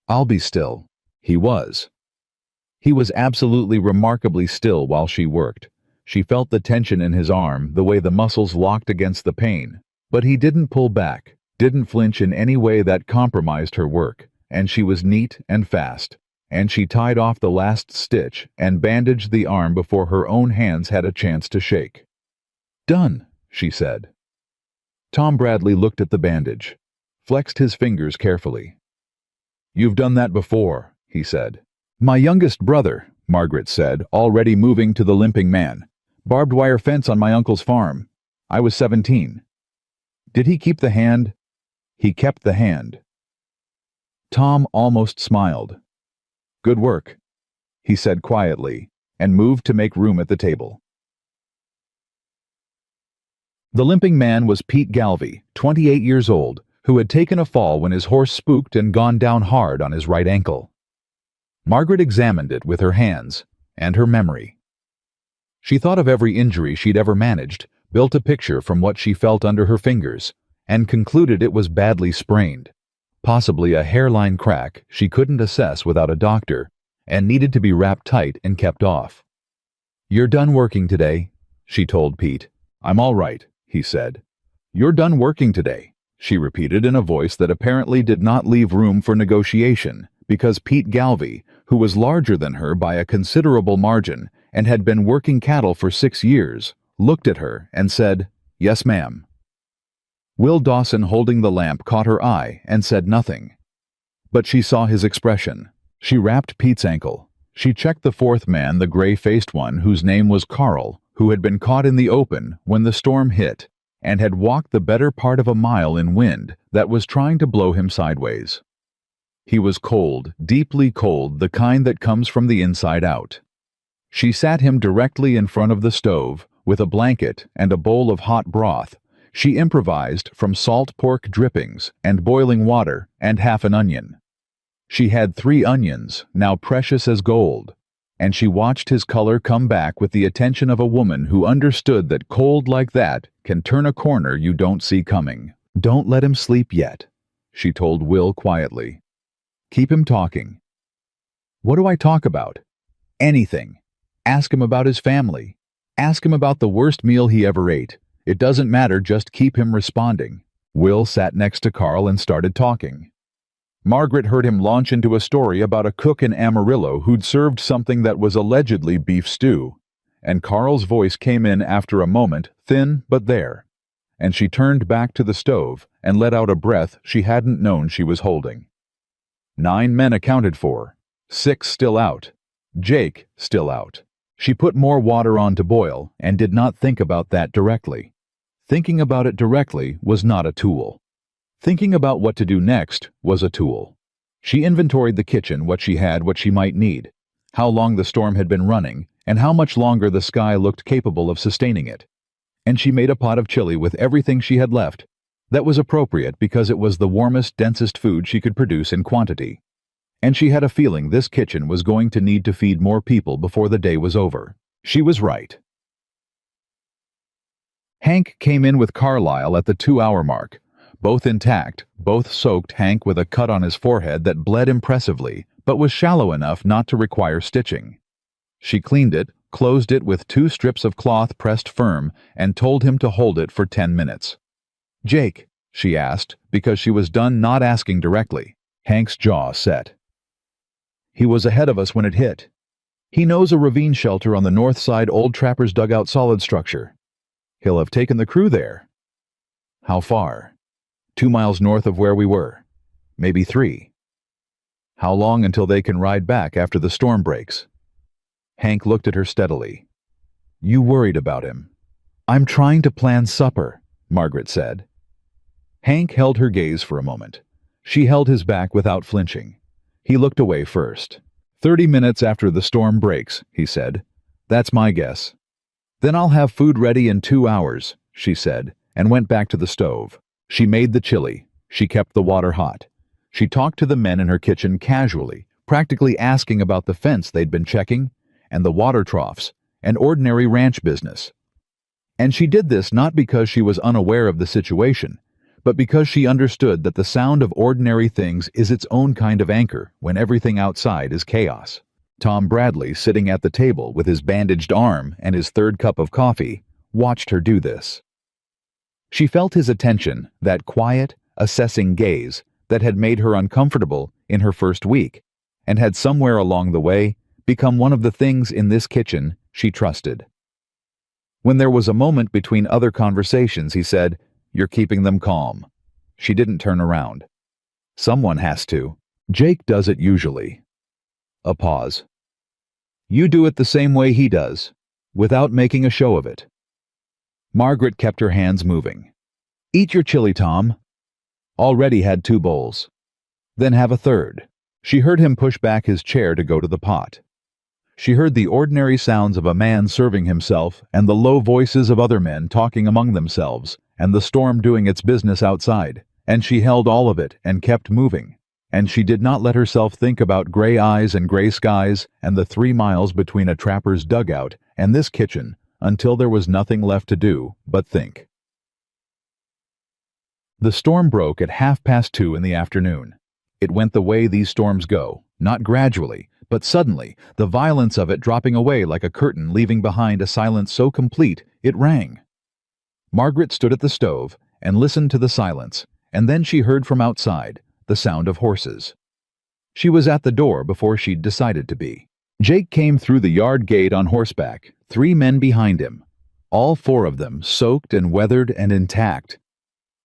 Speaker 1: "I'll be still." He was. He was absolutely remarkably still while she worked. She felt the tension in his arm, the way the muscles locked against the pain. But he didn't pull back, didn't flinch in any way that compromised her work, and she was neat and fast. And she tied off the last stitch and bandaged the arm before her own hands had a chance to shake. "Done," she said. Tom Bradley looked at the bandage, flexed his fingers carefully. "You've done that before," he said. "My youngest brother," Margaret said, already moving to the limping man. "Barbed wire fence on my uncle's farm. I was 17. Did he keep the hand?" "He kept the hand." Tom almost smiled. "Good work," he said quietly, and moved to make room at the table. The limping man was Pete Galvey, 28 years old, who had taken a fall when his horse spooked and gone down hard on his right ankle. Margaret examined it with her hands and her memory. She thought of every injury she'd ever managed, built a picture from what she felt under her fingers, and concluded it was badly sprained. Possibly a hairline crack she couldn't assess without a doctor, and needed to be wrapped tight and kept off. "You're done working today," she told Pete. "I'm all right," he said. "You're done working today," she repeated in a voice that apparently did not leave room for negotiation, because Pete Galvey, who was larger than her by a considerable margin and had been working cattle for 6 years, looked at her and said, "Yes, ma'am." Will Dawson holding the lamp caught her eye and said nothing. But she saw his expression. She wrapped Pete's ankle. She checked the fourth man, the gray-faced one whose name was Carl, who had been caught in the open when the storm hit, and had walked the better part of a mile in wind that was trying to blow him sideways. He was cold, deeply cold, the kind that comes from the inside out. She sat him directly in front of the stove, with a blanket and a bowl of hot broth. She improvised from salt pork drippings and boiling water and half an onion. She had 3 onions, now precious as gold, and she watched his color come back with the attention of a woman who understood that cold like that can turn a corner you don't see coming. "Don't let him sleep yet," she told Will quietly. "Keep him talking." "What do I talk about?" "Anything. Ask him about his family. Ask him about the worst meal he ever ate. It doesn't matter, just keep him responding." Will sat next to Carl and started talking. Margaret heard him launch into a story about a cook in Amarillo who'd served something that was allegedly beef stew, and Carl's voice came in after a moment, thin but there, and she turned back to the stove and let out a breath she hadn't known she was holding. 9 men accounted for, 6 still out, Jake still out. She put more water on to boil and did not think about that directly. Thinking about it directly was not a tool. Thinking about what to do next was a tool. She inventoried the kitchen, what she had, what she might need, how long the storm had been running, and how much longer the sky looked capable of sustaining it. And she made a pot of chili with everything she had left. That was appropriate because it was the warmest, densest food she could produce in quantity. And she had a feeling this kitchen was going to need to feed more people before the day was over. She was right. Hank came in with Carlisle at the 2-hour mark. Both intact, both soaked, Hank with a cut on his forehead that bled impressively, but was shallow enough not to require stitching. She cleaned it, closed it with 2 strips of cloth pressed firm, and told him to hold it for 10 minutes. "Jake," she asked, because she was done not asking directly. Hank's jaw set. "He was ahead of us when it hit. He knows a ravine shelter on the north side old Trapper's Dugout solid structure. He'll have taken the crew there." "How far?" 2 miles north of where we were. Maybe 3. "How long until they can ride back after the storm breaks?" Hank looked at her steadily. "You worried about him." "I'm trying to plan supper," Margaret said. Hank held her gaze for a moment. She held his back without flinching. He looked away first. 30 minutes after the storm breaks, he said. "That's my guess." "Then I'll have food ready in 2 hours," she said, and went back to the stove. She made the chili. She kept the water hot. She talked to the men in her kitchen casually, practically asking about the fence they'd been checking, and the water troughs, and ordinary ranch business. And she did this not because she was unaware of the situation, but because she understood that the sound of ordinary things is its own kind of anchor when everything outside is chaos. Tom Bradley, sitting at the table with his bandaged arm and his third cup of coffee, watched her do this. She felt his attention, that quiet, assessing gaze that had made her uncomfortable in her first week, and had somewhere along the way become one of the things in this kitchen she trusted. When there was a moment between other conversations, he said, "You're keeping them calm." She didn't turn around. "Someone has to. Jake does it usually." A pause. "You do it the same way he does, without making a show of it." Margaret kept her hands moving. "Eat your chili, Tom." "Already had 2 bowls." "Then have a third." She heard him push back his chair to go to the pot. She heard the ordinary sounds of a man serving himself and the low voices of other men talking among themselves and the storm doing its business outside, and she held all of it and kept moving. And she did not let herself think about gray eyes and gray skies and the 3 miles between a trapper's dugout and this kitchen until there was nothing left to do but think. The storm broke at 2:30 in the afternoon. It went the way these storms go, not gradually, but suddenly, the violence of it dropping away like a curtain, leaving behind a silence so complete it rang. Margaret stood at the stove and listened to the silence, and then she heard from outside the sound of horses. She was at the door before she'd decided to be. Jake came through the yard gate on horseback, 3 men behind him, all 4 of them soaked and weathered and intact.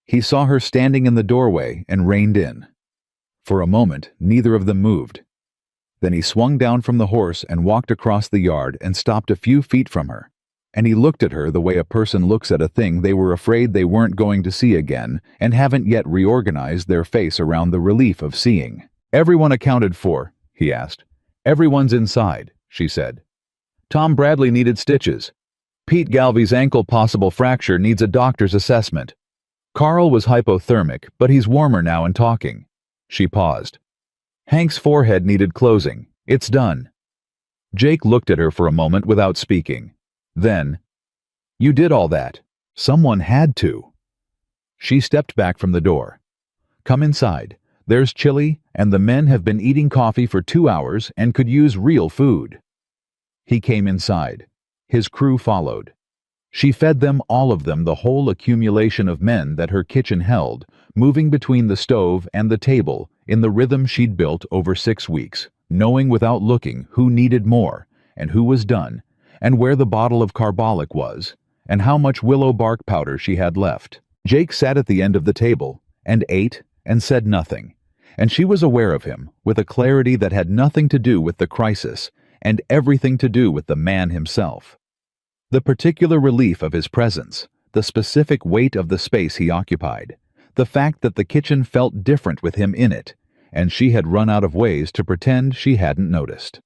Speaker 1: He saw her standing in the doorway and reined in. For a moment, neither of them moved. Then he swung down from the horse and walked across the yard and stopped a few feet from her. And he looked at her the way a person looks at a thing they were afraid they weren't going to see again and haven't yet reorganized their face around the relief of seeing. "Everyone accounted for?" he asked. "Everyone's inside," she said. "Tom Bradley needed stitches. Pete Galvey's ankle possible fracture needs a doctor's assessment. Carl was hypothermic, but he's warmer now and talking." She paused. "Hank's forehead needed closing. It's done." Jake looked at her for a moment without speaking. Then, "You did all that. Someone had to." She stepped back from the door. "Come inside. There's chili, and the men have been eating coffee for 2 hours and could use real food." He came inside. His crew followed. She fed them, all of them, the whole accumulation of men that her kitchen held, moving between the stove and the table in the rhythm she'd built over 6 weeks, knowing without looking who needed more and who was done, and where the bottle of carbolic was, and how much willow bark powder she had left. Jake sat at the end of the table, and ate, and said nothing, and she was aware of him, with a clarity that had nothing to do with the crisis, and everything to do with the man himself. The particular relief of his presence, the specific weight of the space he occupied, the fact that the kitchen felt different with him in it, and she had run out of ways to pretend she hadn't noticed.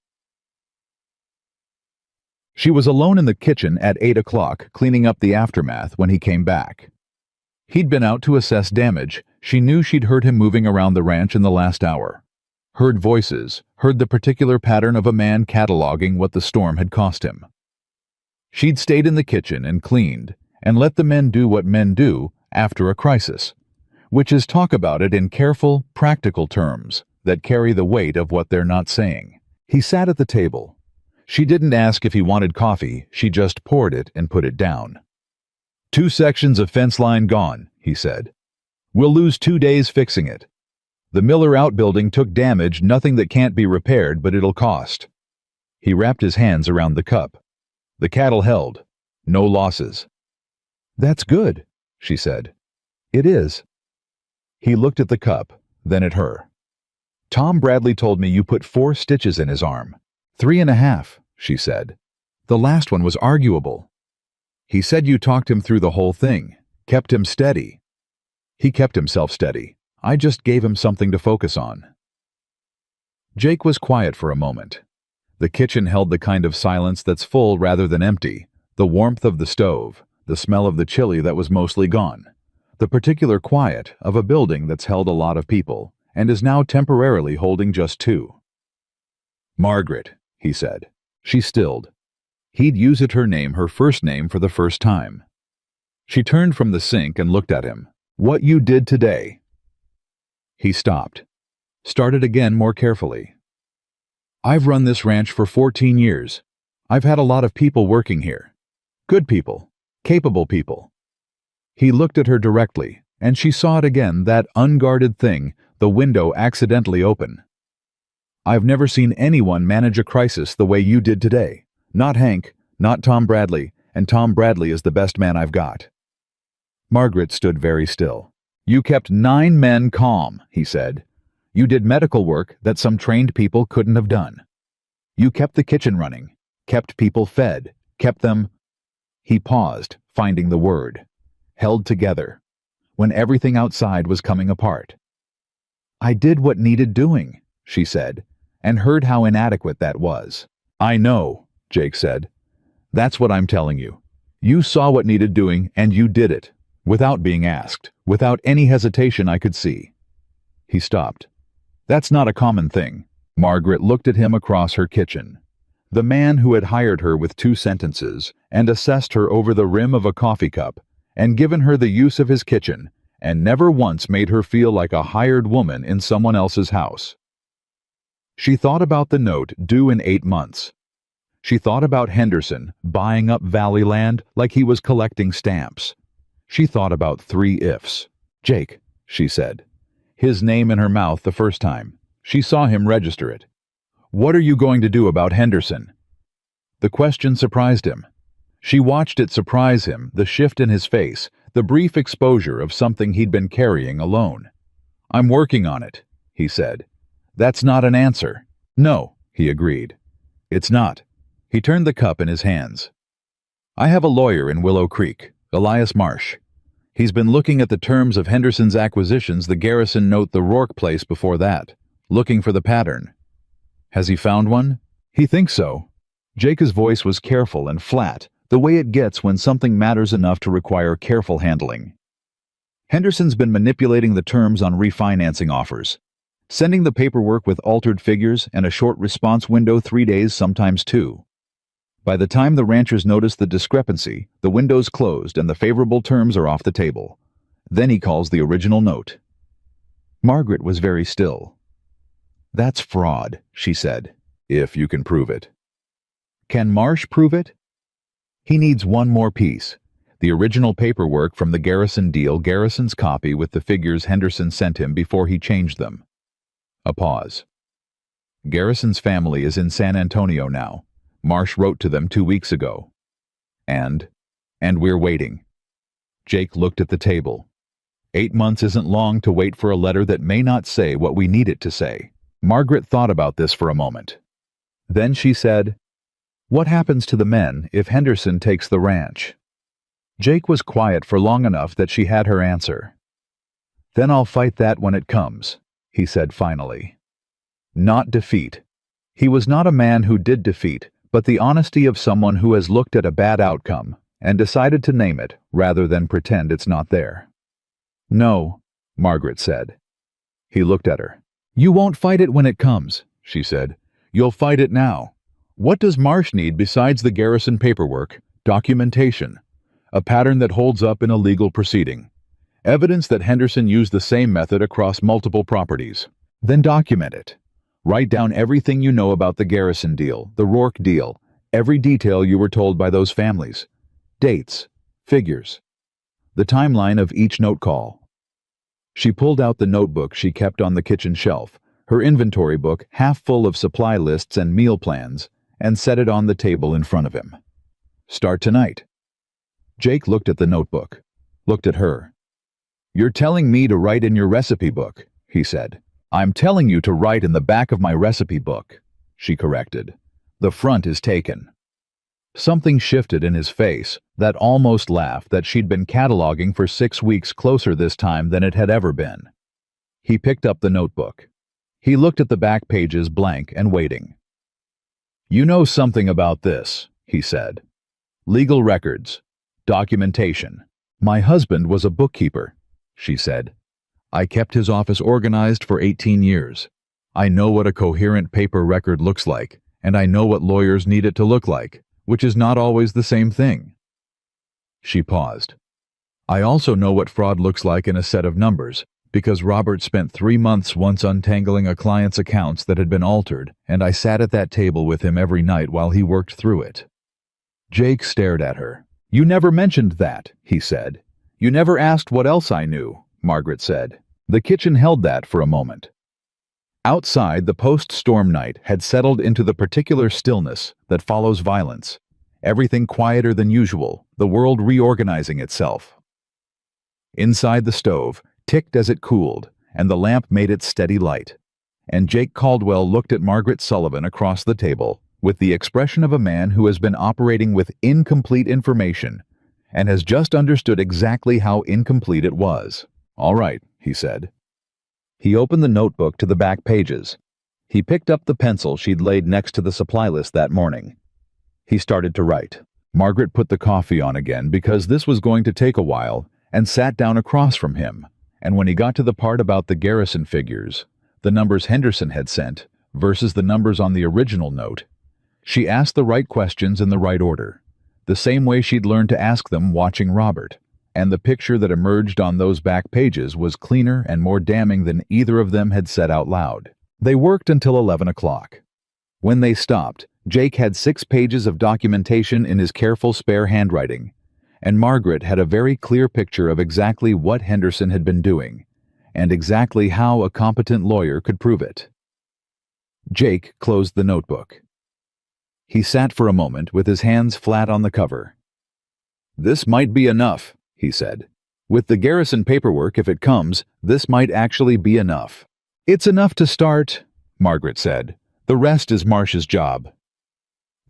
Speaker 1: She was alone in the kitchen at 8 o'clock, cleaning up the aftermath when he came back. He'd been out to assess damage. She knew she'd heard him moving around the ranch in the last hour. Heard voices, heard the particular pattern of a man cataloging what the storm had cost him. She'd stayed in the kitchen and cleaned, and let the men do what men do after a crisis, which is talk about it in careful, practical terms that carry the weight of what they're not saying. He sat at the table. She didn't ask if he wanted coffee, she just poured it and put it down. 2 sections of fence line gone, he said. We'll lose 2 days fixing it. The Miller outbuilding took damage, nothing that can't be repaired, but it'll cost. He wrapped his hands around the cup. The cattle held. No losses. That's good, she said. It is. He looked at the cup, then at her. Tom Bradley told me you put 4 stitches in his arm. 3.5, she said. The last one was arguable. He said you talked him through the whole thing, kept him steady. He kept himself steady. I just gave him something to focus on. Jake was quiet for a moment. The kitchen held the kind of silence that's full rather than empty, the warmth of the stove, the smell of the chili that was mostly gone, the particular quiet of a building that's held a lot of people and is now temporarily holding just 2. Margaret, he said. She stilled. He'd used her name, her first name, for the first time. She turned from the sink and looked at him. What you did today? He stopped. Started again more carefully. I've run this ranch for 14 years. I've had a lot of people working here. Good people. Capable people. He looked at her directly, and she saw it again, that unguarded thing, the window accidentally open. I've never seen anyone manage a crisis the way you did today. Not Hank, not Tom Bradley, and Tom Bradley is the best man I've got. Margaret stood very still. You kept 9 men calm, he said. You did medical work that some trained people couldn't have done. You kept the kitchen running, kept people fed, kept them... He paused, finding the word. Held together, when everything outside was coming apart. I did what needed doing, she said, and heard how inadequate that was. I know, Jake said. That's what I'm telling you. You saw what needed doing, and you did it, without being asked, without any hesitation I could see. He stopped. That's not a common thing. Margaret looked at him across her kitchen. The man who had hired her with 2 sentences and assessed her over the rim of a coffee cup and given her the use of his kitchen and never once made her feel like a hired woman in someone else's house. She thought about the note due in 8 months. She thought about Henderson buying up Valley land like he was collecting stamps. She thought about 3 ifs. Jake, she said. His name in her mouth the first time. She saw him register it. What are you going to do about Henderson? The question surprised him. She watched it surprise him, the shift in his face, the brief exposure of something he'd been carrying alone. I'm working on it, he said. That's not an answer. No, he agreed. It's not. He turned the cup in his hands. I have a lawyer in Willow Creek, Elias Marsh. He's been looking at the terms of Henderson's acquisitions, the Garrison note, the Rourke place before that, looking for the pattern. Has he found one? He thinks so. Jake's voice was careful and flat, the way it gets when something matters enough to require careful handling. Henderson's been manipulating the terms on refinancing offers, sending the paperwork with altered figures and a short response window, 3 days, sometimes 2. By the time the ranchers notice the discrepancy, the window's closed and the favorable terms are off the table. Then he calls the original note. Margaret was very still. That's fraud, she said, if you can prove it. Can Marsh prove it? He needs one more piece. The original paperwork from the Garrison deal, Garrison's copy with the figures Henderson sent him before he changed them. A pause. Garrison's family is in San Antonio now. Marsh wrote to them 2 weeks ago. And we're waiting. Jake looked at the table. 8 months isn't long to wait for a letter that may not say what we need it to say. Margaret thought about this for a moment. Then she said, What happens to the men if Henderson takes the ranch? Jake was quiet for long enough that she had her answer. Then I'll fight that when it comes, he said finally. Not defeat. He was not a man who did defeat, but the honesty of someone who has looked at a bad outcome and decided to name it rather than pretend it's not there. No, Margaret said. He looked at her. You won't fight it when it comes, she said. You'll fight it now. What does Marsh need besides the Garrison paperwork? Documentation. A pattern that holds up in a legal proceeding. Evidence that Henderson used the same method across multiple properties. Then document it. Write down everything you know about the Garrison deal, the Rourke deal, every detail you were told by those families. Dates, figures, the timeline of each note call. She pulled out the notebook she kept on the kitchen shelf, her inventory book half full of supply lists and meal plans, and set it on the table in front of him. Start tonight. Jake looked at the notebook, looked at her. You're telling me to write in your recipe book, he said. I'm telling you to write in the back of my recipe book, she corrected. The front is taken. Something shifted in his face, that almost laugh that she'd been cataloging for 6 weeks, closer this time than it had ever been. He picked up the notebook. He looked at the back pages, blank and waiting. You know something about this, he said. Legal records. Documentation. My husband was a bookkeeper, she said. I kept his office organized for 18 years. I know what a coherent paper record looks like, and I know what lawyers need it to look like, which is not always the same thing." She paused. "I also know what fraud looks like in a set of numbers, because Robert spent 3 months once untangling a client's accounts that had been altered, and I sat at that table with him every night while he worked through it." Jake stared at her. "You never mentioned that," he said. "You never asked what else I knew," Margaret said. The kitchen held that for a moment. Outside, the post-storm night had settled into the particular stillness that follows violence. Everything quieter than usual, the world reorganizing itself. Inside, the stove ticked as it cooled, and the lamp made its steady light. And Jake Caldwell looked at Margaret Sullivan across the table with the expression of a man who has been operating with incomplete information and has just understood exactly how incomplete it was. "All right," he said. He opened the notebook to the back pages. He picked up the pencil she'd laid next to the supply list that morning. He started to write. Margaret put the coffee on again because this was going to take a while and sat down across from him, and when he got to the part about the garrison figures, the numbers Henderson had sent versus the numbers on the original note, she asked the right questions in the right order, the same way she'd learned to ask them watching Robert, and the picture that emerged on those back pages was cleaner and more damning than either of them had said out loud. They worked until 11 o'clock. When they stopped, Jake had 6 pages of documentation in his careful spare handwriting, and Margaret had a very clear picture of exactly what Henderson had been doing, and exactly how a competent lawyer could prove it. Jake closed the notebook. He sat for a moment with his hands flat on the cover. "This might be enough," he said. "With the garrison paperwork, if it comes, this might actually be enough." "It's enough to start," Margaret said. "The rest is Marsh's job."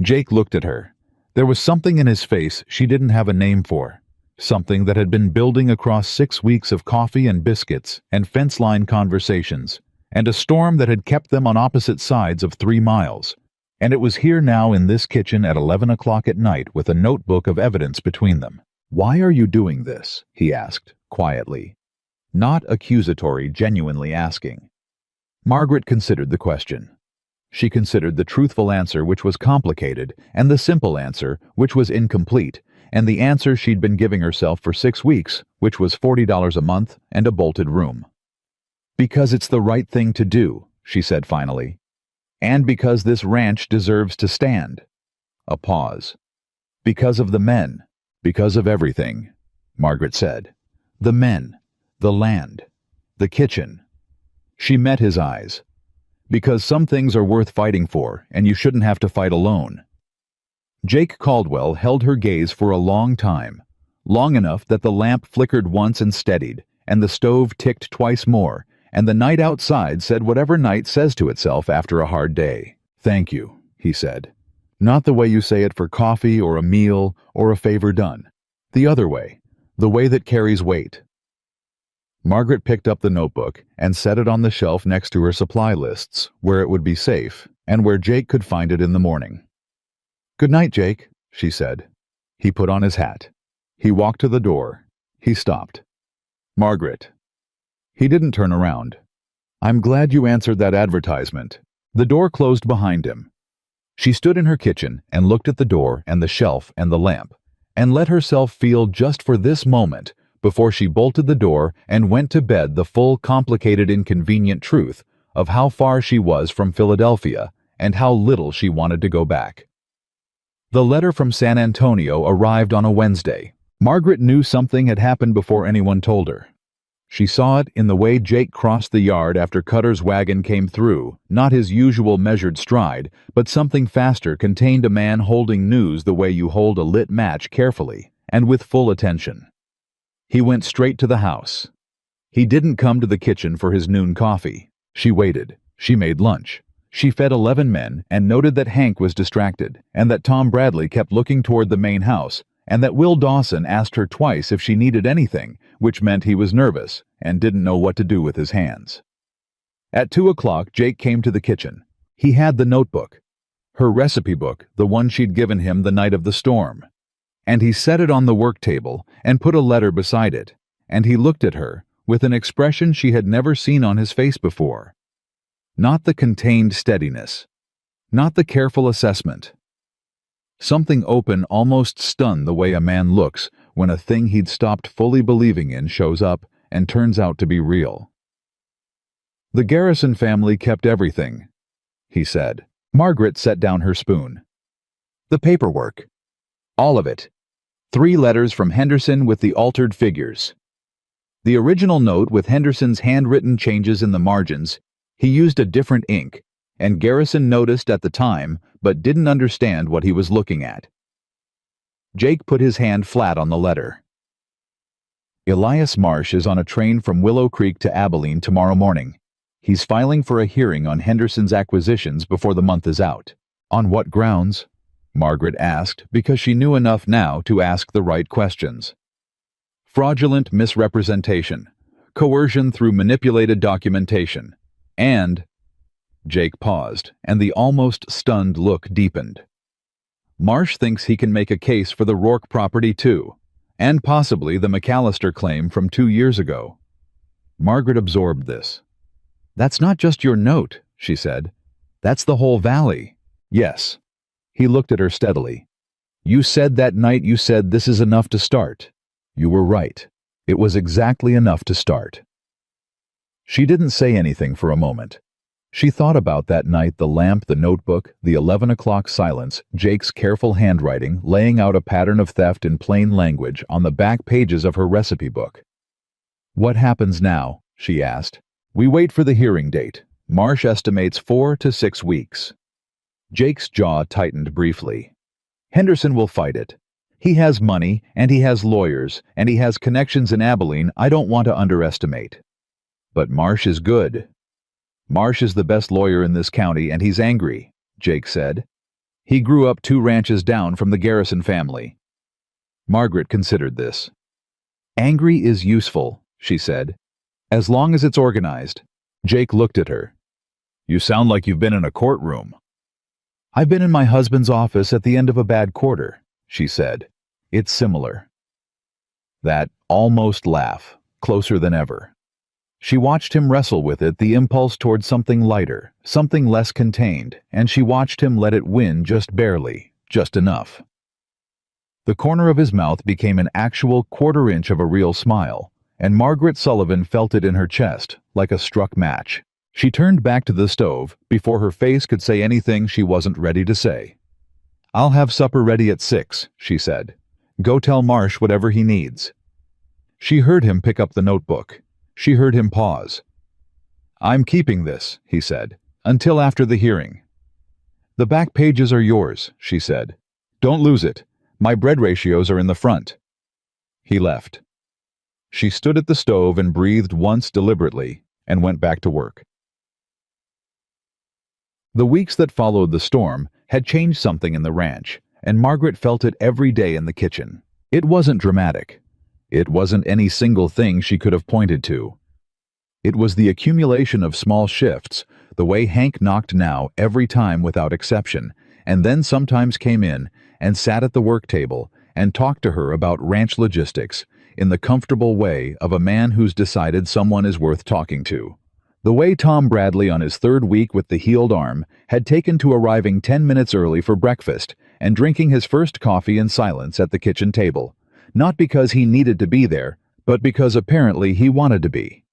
Speaker 1: Jake looked at her. There was something in his face she didn't have a name for, something that had been building across 6 weeks of coffee and biscuits and fence-line conversations, and a storm that had kept them on opposite sides of 3 miles. And it was here now in this kitchen at 11 o'clock at night with a notebook of evidence between them. "Why are you doing this?" he asked, quietly. Not accusatory, genuinely asking. Margaret considered the question. She considered the truthful answer, which was complicated, and the simple answer, which was incomplete, and the answer she'd been giving herself for 6 weeks, which was $40 a month and a bolted room. "Because it's the right thing to do," she said finally. "And because this ranch deserves to stand." A pause. "Because of the men. Because of everything," Margaret said. "The men. The land. The kitchen." She met his eyes. "Because some things are worth fighting for, and you shouldn't have to fight alone." Jake Caldwell held her gaze for a long time, long enough that the lamp flickered once and steadied, and the stove ticked twice more, and the night outside said whatever night says to itself after a hard day. "Thank you," he said. "Not the way you say it for coffee or a meal or a favor done. The other way, the way that carries weight." Margaret picked up the notebook and set it on the shelf next to her supply lists, where it would be safe, and where Jake could find it in the morning. "Good night, Jake," she said. He put on his hat. He walked to the door. He stopped. "Margaret." He didn't turn around. "I'm glad you answered that advertisement." The door closed behind him. She stood in her kitchen and looked at the door and the shelf and the lamp, and let herself feel just for this moment before she bolted the door and went to bed the full, complicated, inconvenient truth of how far she was from Philadelphia and how little she wanted to go back. The letter from San Antonio arrived on a Wednesday. Margaret knew something had happened before anyone told her. She saw it in the way Jake crossed the yard after Cutter's wagon came through, not his usual measured stride, but something faster, contained a man holding news the way you hold a lit match, carefully and with full attention. He went straight to the house. He didn't come to the kitchen for his noon coffee. She waited. She made lunch. She fed 11 men and noted that Hank was distracted, and that Tom Bradley kept looking toward the main house, and that Will Dawson asked her twice if she needed anything, which meant he was nervous and didn't know what to do with his hands. At 2 o'clock, Jake came to the kitchen. He had the notebook, her recipe book, the one she'd given him the night of the storm. And he set it on the work table and put a letter beside it, and he looked at her with an expression she had never seen on his face before. Not the contained steadiness. Not the careful assessment. Something open almost stunned the way a man looks when a thing he'd stopped fully believing in shows up and turns out to be real. "The Garrison family kept everything," he said. Margaret set down her spoon. "The paperwork. All of it. 3 letters from Henderson with the altered figures. The original note with Henderson's handwritten changes in the margins, he used a different ink, and Garrison noticed at the time but didn't understand what he was looking at." Jake put his hand flat on the letter. "Elias Marsh is on a train from Willow Creek to Abilene tomorrow morning. He's filing for a hearing on Henderson's acquisitions before the month is out." "On what grounds?" Margaret asked, because she knew enough now to ask the right questions. "Fraudulent misrepresentation, coercion through manipulated documentation, and—" Jake paused, and the almost stunned look deepened. "Marsh thinks he can make a case for the Rourke property too, and possibly the McAllister claim from 2 years ago." Margaret absorbed this. "That's not just your note," she said. "That's the whole valley." "Yes." He looked at her steadily. "You said that night you said this is enough to start. You were right. It was exactly enough to start." She didn't say anything for a moment. She thought about that night, the lamp, the notebook, the 11 o'clock silence, Jake's careful handwriting laying out a pattern of theft in plain language on the back pages of her recipe book. "What happens now?" she asked. "We wait for the hearing date. Marsh estimates 4 to 6 weeks. Jake's jaw tightened briefly. "Henderson will fight it. He has money, and he has lawyers, and he has connections in Abilene I don't want to underestimate. But Marsh is good. Marsh is the best lawyer in this county, and he's angry," Jake said. "He grew up 2 ranches down from the Garrison family." Margaret considered this. "Angry is useful," she said, "as long as it's organized." Jake looked at her. "You sound like you've been in a courtroom." "I've been in my husband's office at the end of a bad quarter," she said. "It's similar." That almost laugh, closer than ever. She watched him wrestle with it, the impulse toward something lighter, something less contained, and she watched him let it win just barely, just enough. The corner of his mouth became an actual quarter-inch of a real smile, and Margaret Sullivan felt it in her chest, like a struck match. She turned back to the stove before her face could say anything she wasn't ready to say. "I'll have supper ready at 6, she said. "Go tell Marsh whatever he needs." She heard him pick up the notebook. She heard him pause. "I'm keeping this," he said, "until after the hearing." "The back pages are yours," she said. "Don't lose it. My bread ratios are in the front." He left. She stood at the stove and breathed once deliberately and went back to work. The weeks that followed the storm had changed something in the ranch, and Margaret felt it every day in the kitchen. It wasn't dramatic. It wasn't any single thing she could have pointed to. It was the accumulation of small shifts, the way Hank knocked now every time without exception, and then sometimes came in and sat at the work table and talked to her about ranch logistics in the comfortable way of a man who's decided someone is worth talking to. The way Tom Bradley on his 3rd week with the healed arm had taken to arriving 10 minutes early for breakfast and drinking his first coffee in silence at the kitchen table. Not because he needed to be there, but because apparently he wanted to be.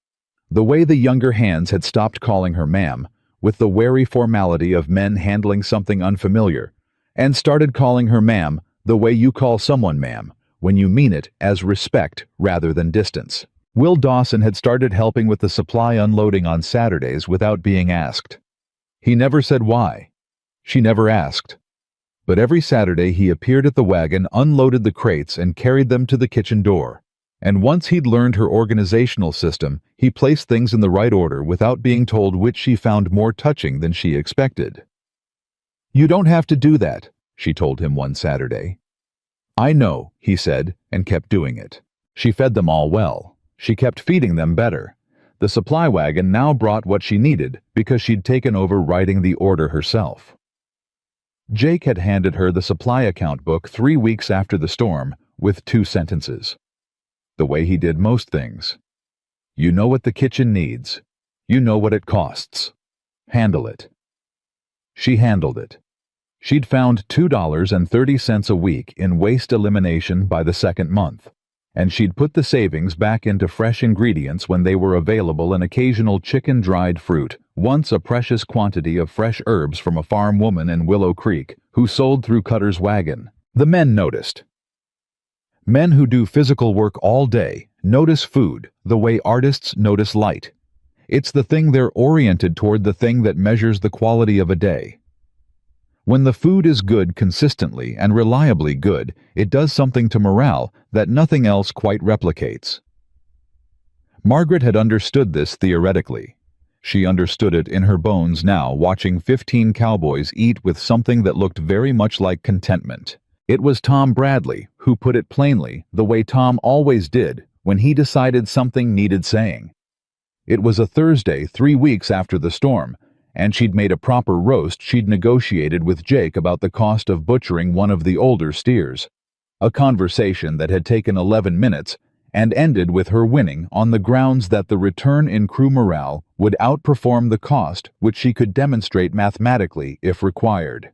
Speaker 1: The way the younger hands had stopped calling her ma'am, with the wary formality of men handling something unfamiliar, and started calling her ma'am the way you call someone ma'am, when you mean it as respect rather than distance. Will Dawson had started helping with the supply unloading on Saturdays without being asked. He never said why. She never asked. But every Saturday he appeared at the wagon, unloaded the crates, and carried them to the kitchen door. And once he'd learned her organizational system, he placed things in the right order without being told, which she found more touching than she expected. "You don't have to do that," she told him one Saturday. "I know," he said, and kept doing it. She fed them all well. She kept feeding them better. The supply wagon now brought what she needed because she'd taken over writing the order herself. Jake had handed her the supply account book 3 weeks after the storm with 2 sentences. The way he did most things. "You know what the kitchen needs. You know what it costs. Handle it. She handled it. She'd found $2.30 a week in waste elimination by the second month, and she'd put the savings back into fresh ingredients when they were available and occasional chicken-dried fruit, once a precious quantity of fresh herbs from a farm woman in Willow Creek who sold through Cutter's wagon. The men noticed. Men who do physical work all day notice food the way artists notice light. It's the thing they're oriented toward, the thing that measures the quality of a day. When the food is good consistently and reliably good, it does something to morale that nothing else quite replicates. Margaret had understood this theoretically. She understood it in her bones now, watching 15 cowboys eat with something that looked very much like contentment. It was Tom Bradley who put it plainly, the way Tom always did when he decided something needed saying. It was a Thursday 3 weeks after the storm, and she'd made a proper roast. She'd negotiated with Jake about the cost of butchering one of the older steers. A conversation that had taken 11 minutes and ended with her winning on the grounds that the return in crew morale would outperform the cost, which she could demonstrate mathematically if required.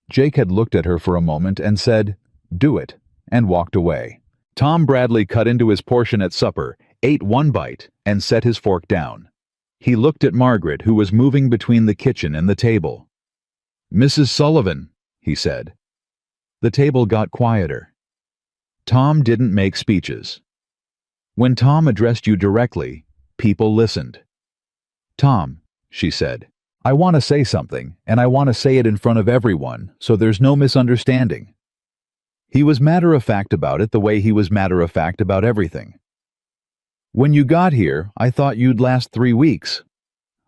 Speaker 1: Jake had looked at her for a moment and said, "Do it," and walked away. Tom Bradley cut into his portion at supper, ate one bite, and set his fork down. He looked at Margaret, who was moving between the kitchen and the table. "Mrs. Sullivan," he said. The table got quieter. Tom didn't make speeches. When Tom addressed you directly, people listened. "Tom," she said, "I want to say something, and I want to say it in front of everyone, so there's no misunderstanding." He was matter-of-fact about it the way he was matter-of-fact about everything. "When you got here, I thought you'd last 3 weeks.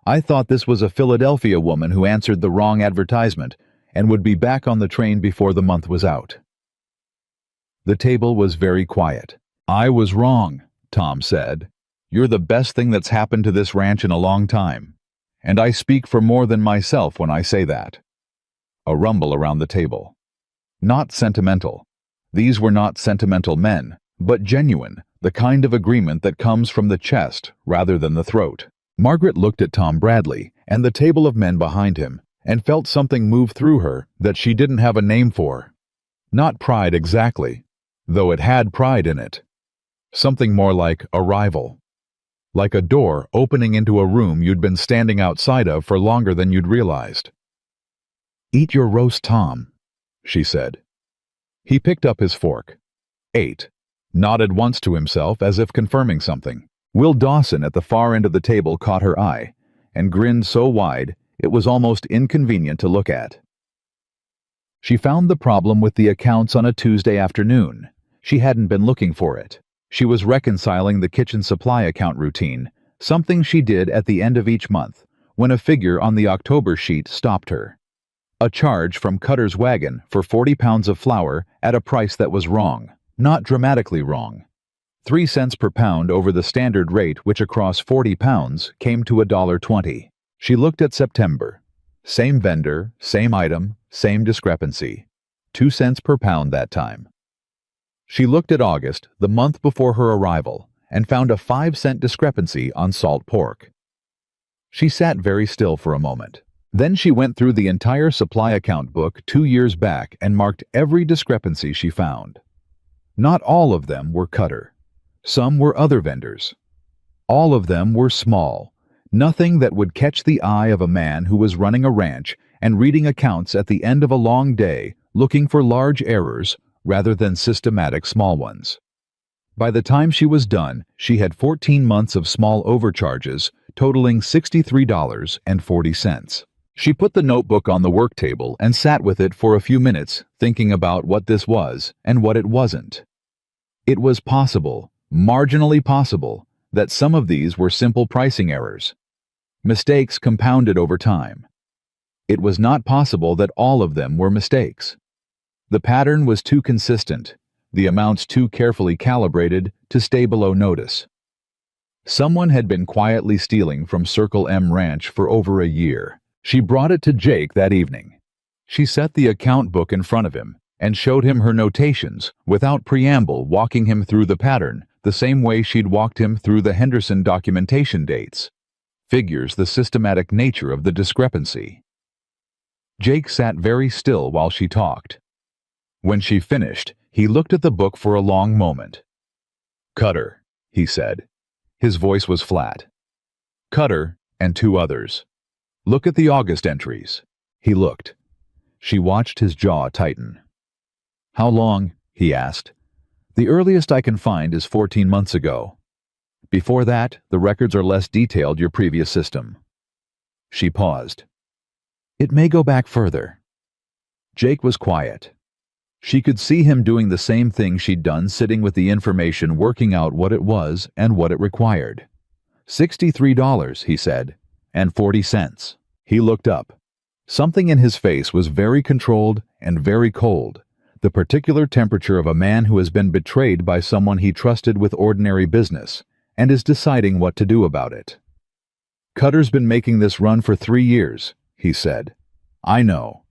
Speaker 1: I thought this was a Philadelphia woman who answered the wrong advertisement and would be back on the train before the month was out." The table was very quiet. "I was wrong," Tom said. "You're the best thing that's happened to this ranch in a long time. And I speak for more than myself when I say that." A rumble around the table. Not sentimental. These were not sentimental men, but genuine, the kind of agreement that comes from the chest rather than the throat. Margaret looked at Tom Bradley and the table of men behind him and felt something move through her that she didn't have a name for. Not pride exactly, though it had pride in it. Something more like arrival. Like a door opening into a room you'd been standing outside of for longer than you'd realized. "Eat your roast, Tom," she said. He picked up his fork, ate, nodded once to himself as if confirming something. Will Dawson at the far end of the table caught her eye, and grinned so wide it was almost inconvenient to look at. She found the problem with the accounts on a Tuesday afternoon. She hadn't been looking for it. She was reconciling the kitchen supply account routine, something she did at the end of each month, when a figure on the October sheet stopped her. A charge from Cutter's wagon for 40 pounds of flour at a price that was wrong, not dramatically wrong. 3 cents per pound over the standard rate, which across 40 pounds came to $1.20. She looked at September. Same vendor, same item, same discrepancy. 2 cents per pound that time. She looked at August, the month before her arrival, and found a 5-cent discrepancy on salt pork. She sat very still for a moment. Then she went through the entire supply account book 2 years back and marked every discrepancy she found. Not all of them were Cutter. Some were other vendors. All of them were small, nothing that would catch the eye of a man who was running a ranch and reading accounts at the end of a long day, looking for large errors rather than systematic small ones. By the time she was done, she had 14 months of small overcharges, totaling $63.40. She put the notebook on the work table and sat with it for a few minutes, thinking about what this was and what it wasn't. It was possible, marginally possible, that some of these were simple pricing errors. Mistakes compounded over time. It was not possible that all of them were mistakes. The pattern was too consistent, the amounts too carefully calibrated to stay below notice. Someone had been quietly stealing from Circle M Ranch for over a year. She brought it to Jake that evening. She set the account book in front of him and showed him her notations without preamble, walking him through the pattern the same way she'd walked him through the Henderson documentation dates. figures the systematic nature of the discrepancy. Jake sat very still while she talked. When she finished, he looked at the book for a long moment. "Cutter," he said. His voice was flat. "Cutter and two others. Look at the August entries." He looked. She watched his jaw tighten. "How long?" he asked. "The earliest I can find is 14 months ago. Before that, the records are less detailed your previous system." She paused. "It may go back further." Jake was quiet. She could see him doing the same thing she'd done, sitting with the information, working out what it was and what it required. $63, he said, and 40 cents. He looked up. Something in his face was very controlled and very cold, the particular temperature of a man who has been betrayed by someone he trusted with ordinary business and is deciding what to do about it. "Cutter's been making this run for 3 years, he said. "I know.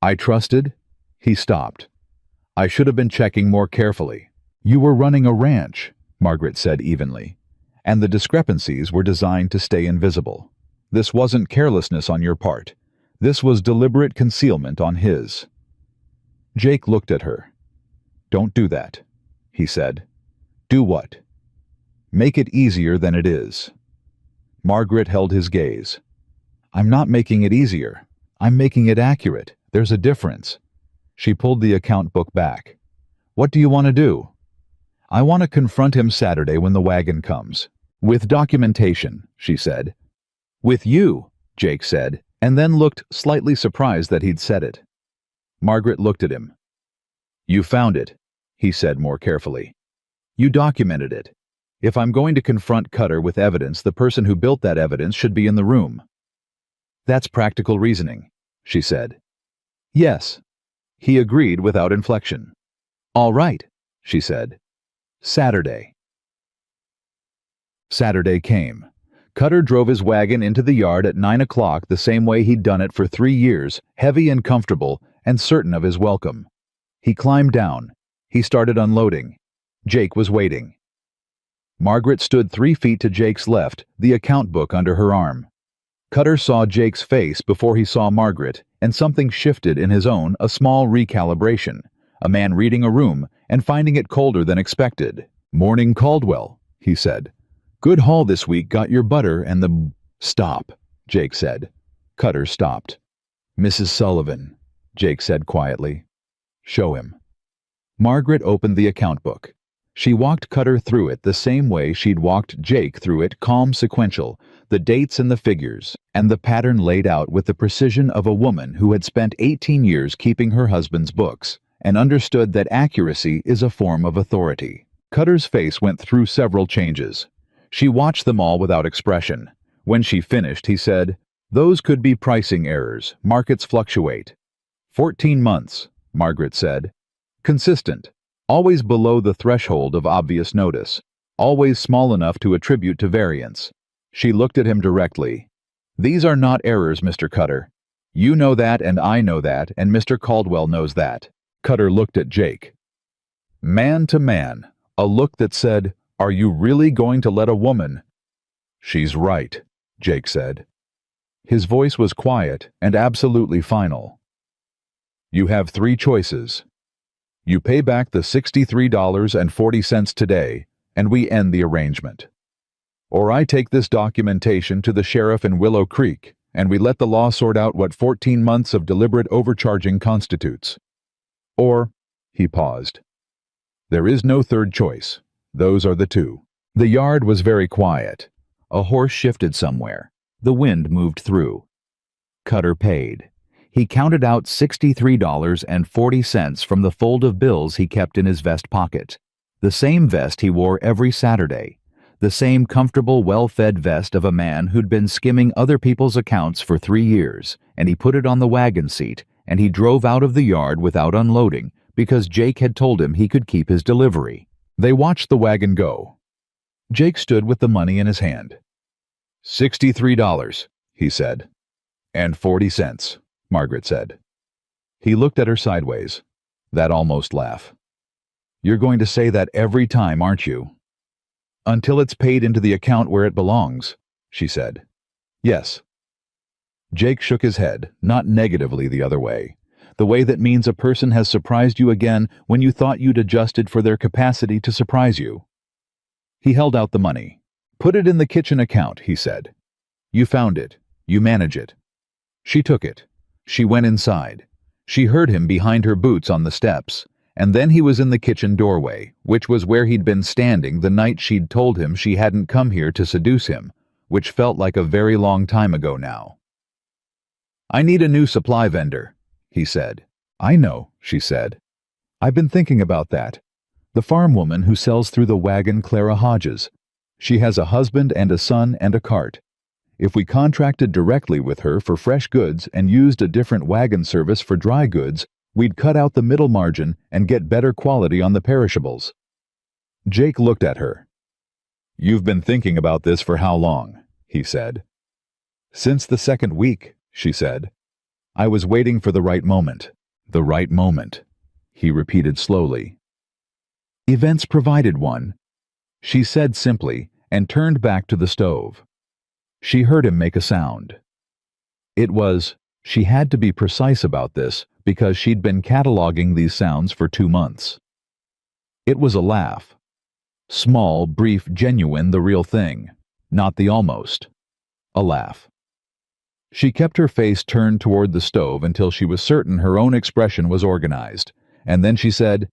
Speaker 1: I trusted." He stopped. "I should have been checking more carefully." "You were running a ranch," Margaret said evenly, "and the discrepancies were designed to stay invisible. This wasn't carelessness on your part. This was deliberate concealment on his." Jake looked at her. "Don't do that," he said. "Do what?" "Make it easier than it is." Margaret held his gaze. "I'm not making it easier. I'm making it accurate. There's a difference." She pulled the account book back. "What do you want to do?" "I want to confront him Saturday when the wagon comes. With documentation," she said. "With you," Jake said, and then looked slightly surprised that he'd said it. Margaret looked at him. "You found it," he said more carefully. "You documented it. If I'm going to confront Cutter with evidence, the person who built that evidence should be in the room." "That's practical reasoning," she said. "Yes." He agreed without inflection. "All right," she said. "Saturday." Saturday came. Cutter drove his wagon into the yard at 9 o'clock the same way he'd done it for 3 years, heavy and comfortable and certain of his welcome. He climbed down. He started unloading. Jake was waiting. Margaret stood 3 feet to Jake's left, the account book under her arm. Cutter saw Jake's face before he saw Margaret, and something shifted in his own, a small recalibration. A man reading a room and finding it colder than expected. "Morning, Caldwell," he said. "Good haul this week, got your butter and the—" "Stop," Jake said. Cutter stopped. "Mrs. Sullivan," Jake said quietly. "Show him." Margaret opened the account book. She walked Cutter through it the same way she'd walked Jake through it, calm, sequential, the dates and the figures, and the pattern laid out with the precision of a woman who had spent 18 years keeping her husband's books, and understood that accuracy is a form of authority. Cutter's face went through several changes. She watched them all without expression. When she finished, he said, "Those could be pricing errors. Markets fluctuate." 14 months, Margaret said. "Consistent. Always below the threshold of obvious notice. Always small enough to attribute to variance." She looked at him directly. "These are not errors, Mr. Cutter. You know that, and I know that, and Mr. Caldwell knows that." Cutter looked at Jake. Man to man, a look that said, "Are you really going to let a woman—" "She's right," Jake said. His voice was quiet and absolutely final. "You have 3 choices. You pay back the $63.40 today, and we end the arrangement. Or I take this documentation to the sheriff in Willow Creek, and we let the law sort out what 14 months of deliberate overcharging constitutes. Or," he paused. "There is no third choice. Those are the 2. The yard was very quiet. A horse shifted somewhere. The wind moved through. Cutter paid. He counted out $63.40 from the fold of bills he kept in his vest pocket. The same vest he wore every Saturday. The same comfortable, well-fed vest of a man who'd been skimming other people's accounts for 3 years, and he put it on the wagon seat, and he drove out of the yard without unloading because Jake had told him he could keep his delivery. They watched the wagon go. Jake stood with the money in his hand. $63, he said. "And 40 cents, Margaret said. He looked at her sideways. That almost laugh. "You're going to say that every time, aren't you?" "Until it's paid into the account where it belongs," she said. Yes. Jake shook his head, not negatively the other way. The way that means a person has surprised you again when you thought you'd adjusted for their capacity to surprise you. He held out the money. Put it in the kitchen account, he said. You found it. You manage it. She took it. She went inside. She heard him behind her boots on the steps, and then he was in the kitchen doorway, which was where he'd been standing the night she'd told him she hadn't come here to seduce him, which felt like a very long time ago now. I need a new supply vendor, he said. I know, she said. I've been thinking about that. The farm woman who sells through the wagon, Clara Hodges. She has a husband and a son and a cart. If we contracted directly with her for fresh goods and used a different wagon service for dry goods, we'd cut out the middle margin and get better quality on the perishables. Jake looked at her. You've been thinking about this for how long? He said. Since the second week, she said. I was waiting for the right moment. The right moment, he repeated slowly. Events provided one, she said simply, and turned back to the stove. She heard him make a sound. It was, she had to be precise about this because she'd been cataloging these sounds for 2 months. It was a laugh. Small, brief, genuine, the real thing, not the almost. A laugh. She kept her face turned toward the stove until she was certain her own expression was organized, and then she said,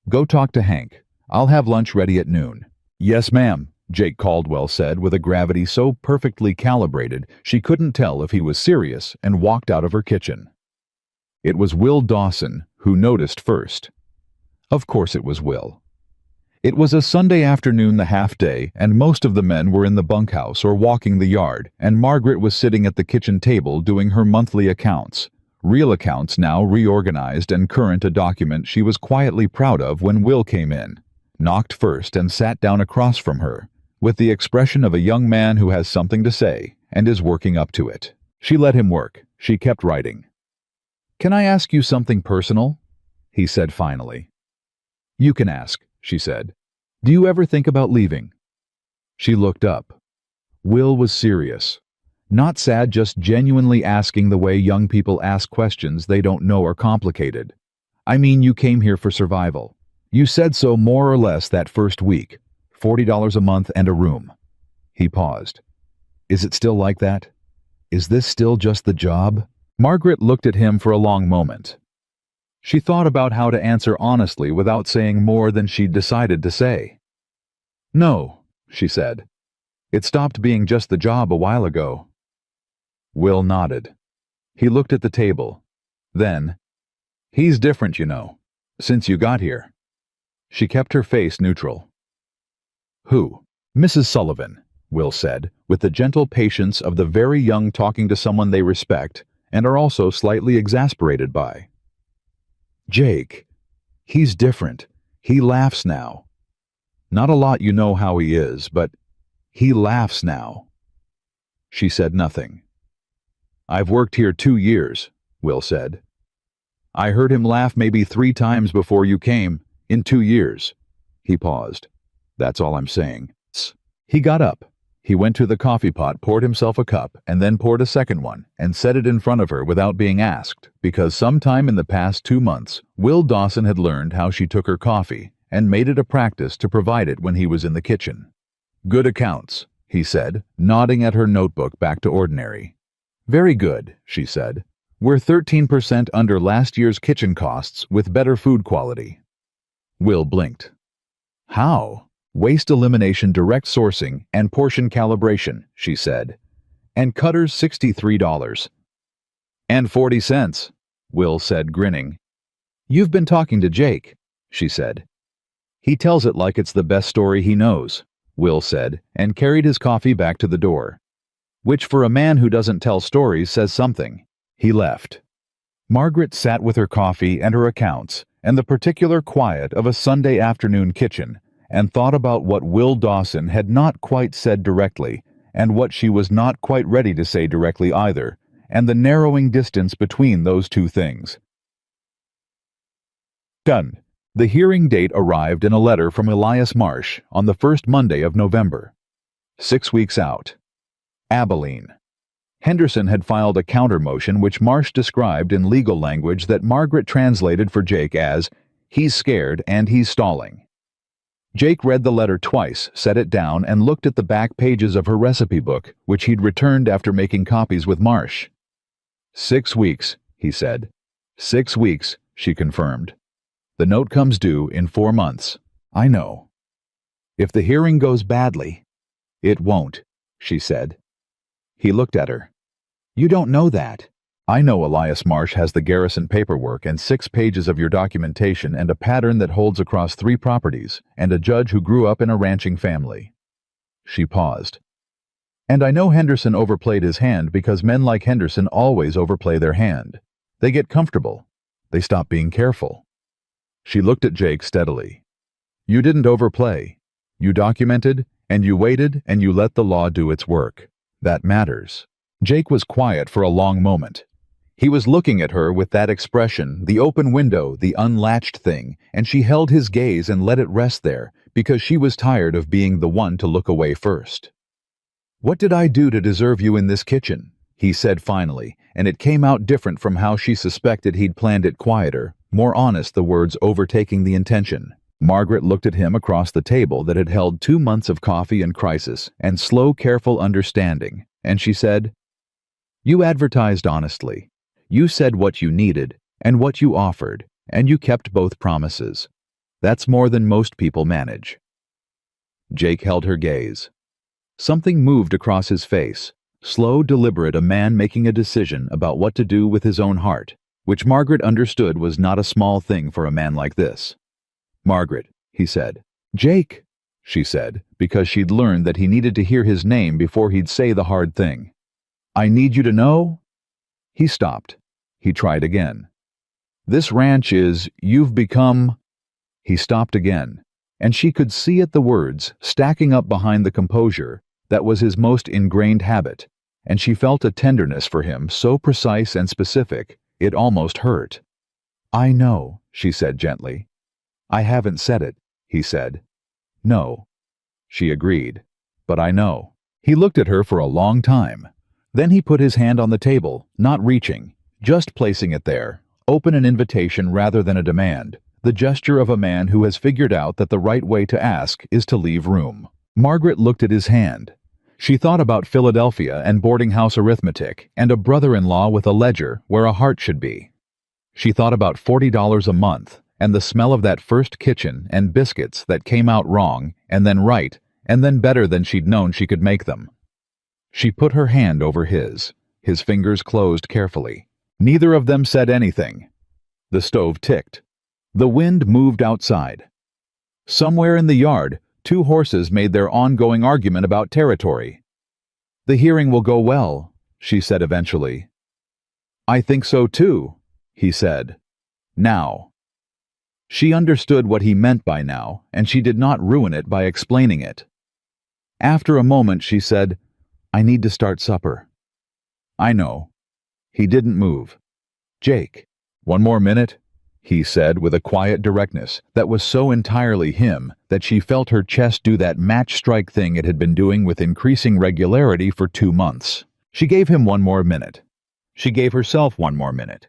Speaker 1: Go talk to Hank. I'll have lunch ready at noon. Yes, ma'am, Jake Caldwell said with a gravity so perfectly calibrated she couldn't tell if he was serious, and walked out of her kitchen. It was Will Dawson who noticed first. Of course it was Will. It was a Sunday afternoon, the half-day, and most of the men were in the bunkhouse or walking the yard, and Margaret was sitting at the kitchen table doing her monthly accounts. Real accounts now reorganized and current, a document she was quietly proud of when Will came in, knocked first and sat down across from her, with the expression of a young man who has something to say and is working up to it. She let him work. She kept writing. Can I ask you something personal? He said finally. You can ask, she said. Do you ever think about leaving? She looked up. Will was serious. Not sad, just genuinely asking the way young people ask questions they don't know are complicated. I mean, you came here for survival. You said so more or less that first week. $40 a month and a room. He paused. Is it still like that? Is this still just the job? Margaret looked at him for a long moment. She thought about how to answer honestly without saying more than she'd decided to say. No, she said. It stopped being just the job a while ago. Will nodded. He looked at the table. Then, he's different, you know, since you got here. She kept her face neutral. Who? Mrs. Sullivan, Will said, with the gentle patience of the very young talking to someone they respect and are also slightly exasperated by. Jake. He's different. He laughs now. Not a lot, you know how he is, but he laughs now. She said nothing. I've worked here 2 years, Will said. I heard him laugh maybe 3 times before you came, in 2 years. He paused. That's all I'm saying. He got up. He went to the coffee pot, poured himself a cup, and then poured a second one, and set it in front of her without being asked, because sometime in the past 2 months, Will Dawson had learned how she took her coffee, and made it a practice to provide it when he was in the kitchen. Good accounts, he said, nodding at her notebook back to ordinary. Very good, she said. We're 13% under last year's kitchen costs with better food quality. Will blinked. How? Waste elimination, direct sourcing, and portion calibration, she said. And Cutter's $63. And 40 cents, Will said, grinning. You've been talking to Jake, she said. He tells it like it's the best story he knows, Will said, and carried his coffee back to the door. Which for a man who doesn't tell stories says something. He left. Margaret sat with her coffee and her accounts and the particular quiet of a Sunday afternoon kitchen, and thought about what Will Dawson had not quite said directly, and what she was not quite ready to say directly either, and the narrowing distance between those two things. Done. The hearing date arrived in a letter from Elias Marsh on the first Monday of November. 6 weeks out. Abilene. Henderson had filed a counter-motion which Marsh described in legal language that Margaret translated for Jake as, "He's scared and he's stalling." Jake read the letter twice, set it down, and looked at the back pages of her recipe book, which he'd returned after making copies with Marsh. 6 weeks, he said. 6 weeks, she confirmed. The note comes due in 4 months. I know. If the hearing goes badly, it won't, she said. He looked at her. You don't know that. I know Elias Marsh has the garrison paperwork and 6 pages of your documentation and a pattern that holds across 3 properties and a judge who grew up in a ranching family. She paused. And I know Henderson overplayed his hand because men like Henderson always overplay their hand. They get comfortable. They stop being careful. She looked at Jake steadily. You didn't overplay. You documented, and you waited, and you let the law do its work. That matters. Jake was quiet for a long moment. He was looking at her with that expression, the open window, the unlatched thing, and she held his gaze and let it rest there because she was tired of being the one to look away first. What did I do to deserve you in this kitchen? He said finally, and it came out different from how she suspected he'd planned it, quieter, more honest, the words overtaking the intention. Margaret looked at him across the table that had held 2 months of coffee and crisis and slow, careful understanding, and she said, You advertised honestly. You said what you needed and what you offered, and you kept both promises. That's more than most people manage. Jake held her gaze. Something moved across his face, slow, deliberate, a man making a decision about what to do with his own heart, which Margaret understood was not a small thing for a man like this. Margaret, he said. Jake, she said, because she'd learned that he needed to hear his name before he'd say the hard thing. I need you to know. He stopped. He tried again. This ranch is, you've become. He stopped again, and she could see at the words, stacking up behind the composure, that was his most ingrained habit, and she felt a tenderness for him so precise and specific, it almost hurt. I know, she said gently. I haven't said it, he said. No. She agreed. But I know. He looked at her for a long time. Then he put his hand on the table, not reaching, just placing it there, open, an invitation rather than a demand, the gesture of a man who has figured out that the right way to ask is to leave room. Margaret looked at his hand. She thought about Philadelphia and boarding house arithmetic and a brother-in-law with a ledger where a heart should be. She thought about $40 a month and the smell of that first kitchen and biscuits that came out wrong and then right and then better than she'd known she could make them. She put her hand over his fingers closed carefully. Neither of them said anything. The stove ticked. The wind moved outside. Somewhere in the yard, 2 horses made their ongoing argument about territory. The hearing will go well, she said eventually. I think so too, he said. Now. She understood what he meant by now, and she did not ruin it by explaining it. After a moment she said, I need to start supper. I know. He didn't move. Jake, 1 more minute, he said with a quiet directness that was so entirely him that she felt her chest do that match-strike thing it had been doing with increasing regularity for 2 months. She gave him 1 more minute. She gave herself 1 more minute.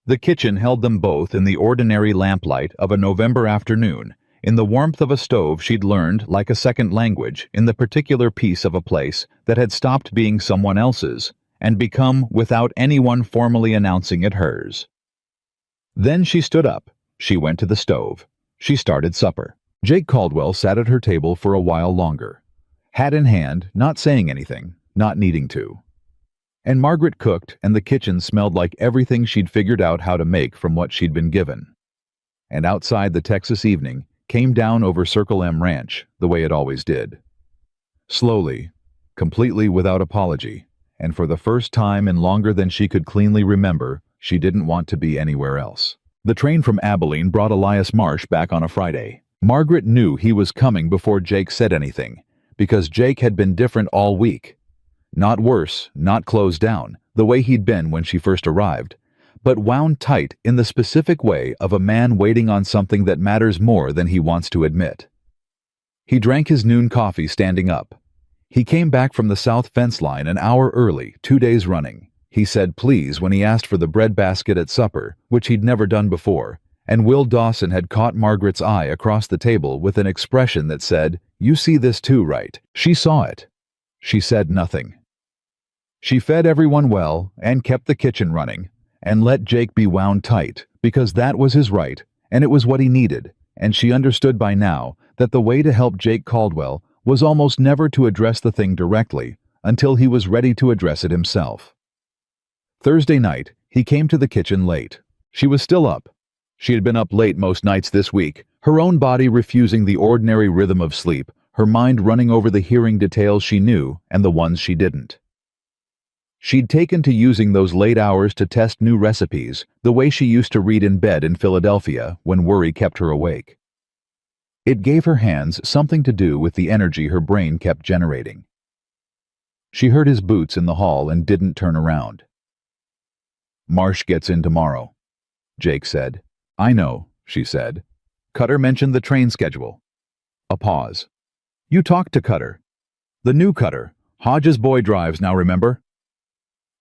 Speaker 1: The kitchen held them both in the ordinary lamplight of a November afternoon, in the warmth of a stove she'd learned, like a second language, in the particular piece of a place that had stopped being someone else's and become, without anyone formally announcing it, hers. Then she stood up. She went to the stove. She started supper. Jake Caldwell sat at her table for a while longer, hat in hand, not saying anything, not needing to. And Margaret cooked, and the kitchen smelled like everything she'd figured out how to make from what she'd been given. And outside, the Texas evening came down over Circle M Ranch, the way it always did. Slowly, completely without apology, and for the first time in longer than she could cleanly remember, she didn't want to be anywhere else. The train from Abilene brought Elias Marsh back on a Friday. Margaret knew he was coming before Jake said anything, because Jake had been different all week. Not worse, not closed down, the way he'd been when she first arrived, but wound tight in the specific way of a man waiting on something that matters more than he wants to admit. He drank his noon coffee standing up. He came back from the south fence line an hour early, 2 days running. He said please when he asked for the bread basket at supper, which he'd never done before, and Will Dawson had caught Margaret's eye across the table with an expression that said, "You see this too, right?" She saw it. She said nothing. She fed everyone well and kept the kitchen running, and let Jake be wound tight, because that was his right, and it was what he needed, and she understood by now that the way to help Jake Caldwell was almost never to address the thing directly until he was ready to address it himself. Thursday night, he came to the kitchen late. She was still up. She had been up late most nights this week, her own body refusing the ordinary rhythm of sleep, her mind running over the hearing details she knew and the ones she didn't. She'd taken to using those late hours to test new recipes, the way she used to read in bed in Philadelphia when worry kept her awake. It gave her hands something to do with the energy her brain kept generating. She heard his boots in the hall and didn't turn around. "Marsh gets in tomorrow," Jake said. "I know," she said. "Cutter mentioned the train schedule." A pause. "You talked to Cutter." "The new Cutter. Hodge's boy drives now, remember?"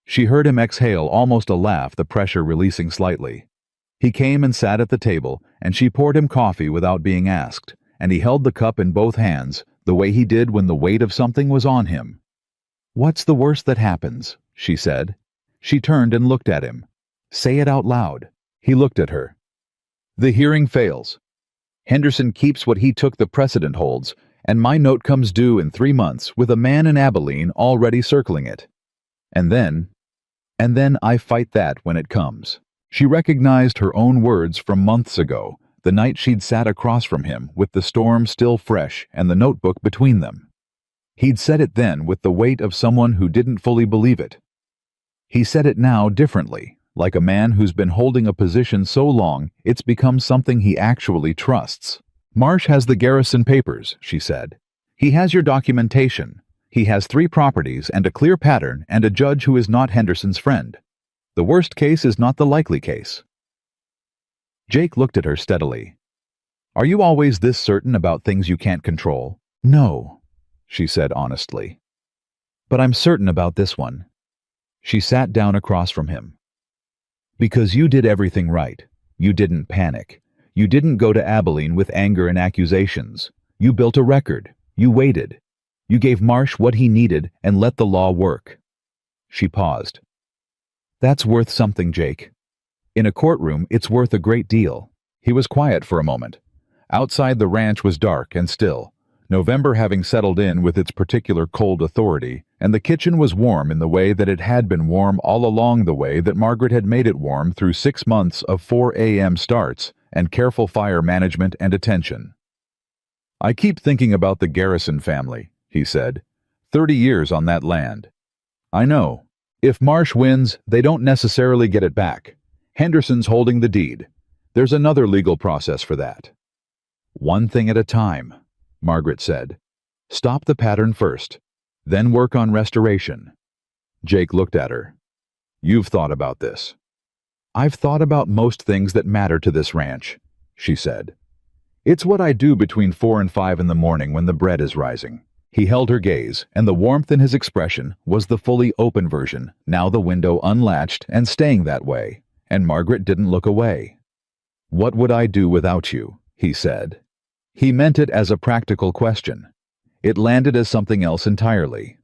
Speaker 1: She heard him exhale almost a laugh, the pressure releasing slightly. He came and sat at the table, and she poured him coffee without being asked, and he held the cup in both hands, the way he did when the weight of something was on him. "What's the worst that happens?" she said. She turned and looked at him. "Say it out loud." He looked at her. "The hearing fails. Henderson keeps what he took, the precedent holds, and my note comes due in 3 months with a man in Abilene already circling it. And then I fight that when it comes." She recognized her own words from months ago, the night she'd sat across from him with the storm still fresh and the notebook between them. He'd said it then with the weight of someone who didn't fully believe it. He said it now differently, like a man who's been holding a position so long it's become something he actually trusts. "Marsh has the garrison papers," she said. "He has your documentation. He has 3 properties and a clear pattern and a judge who is not Henderson's friend. The worst case is not the likely case." Jake looked at her steadily. "Are you always this certain about things you can't control?" "No," she said honestly. "But I'm certain about this one." She sat down across from him. "Because you did everything right. You didn't panic. You didn't go to Abilene with anger and accusations. You built a record. You waited. You gave Marsh what he needed and let the law work." She paused. "That's worth something, Jake. In a courtroom, it's worth a great deal." He was quiet for a moment. Outside, the ranch was dark and still, November having settled in with its particular cold authority, and the kitchen was warm in the way that it had been warm all along, the way that Margaret had made it warm through 6 months of 4 a.m. starts and careful fire management and attention. "I keep thinking about the Garrison family," he said. 30 years on that land. "I know. If Marsh wins, they don't necessarily get it back. Henderson's holding the deed. There's another legal process for that." "One thing at a time," Margaret said. "Stop the pattern first, then work on restoration." Jake looked at her. "You've thought about this." "I've thought about most things that matter to this ranch," she said. "It's what I do between 4 and 5 in the morning when the bread is rising." He held her gaze, and the warmth in his expression was the fully open version, now the window unlatched and staying that way, and Margaret didn't look away. "What would I do without you?" he said. He meant it as a practical question. It landed as something else entirely.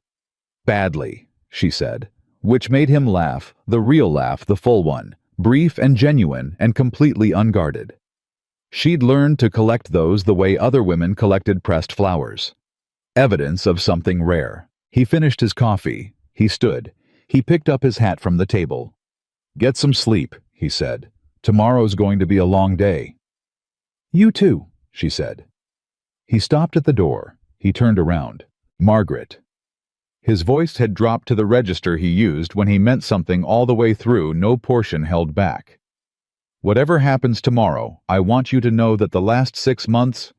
Speaker 1: "Badly," she said, which made him laugh, the real laugh, the full one, brief and genuine and completely unguarded. She'd learned to collect those the way other women collected pressed flowers. Evidence of something rare. He finished his coffee. He stood. He picked up his hat from the table. "Get some sleep," he said. "Tomorrow's going to be a long day." "You too," she said. He stopped at the door. He turned around. "Margaret." His voice had dropped to the register he used when he meant something all the way through, no portion held back. "Whatever happens tomorrow, I want you to know that the last 6 months—"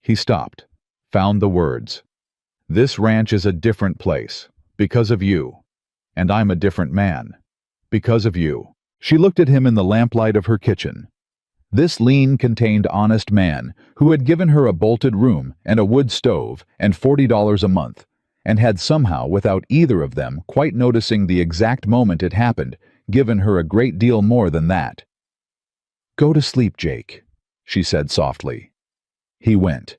Speaker 1: He stopped, found the words. "This ranch is a different place, because of you. And I'm a different man, because of you." She looked at him in the lamplight of her kitchen. This lean, contained, honest man, who had given her a bolted room and a wood stove and $40 a month, and had somehow, without either of them quite noticing the exact moment it happened, given her a great deal more than that. "Go to sleep, Jake," she said softly. He went.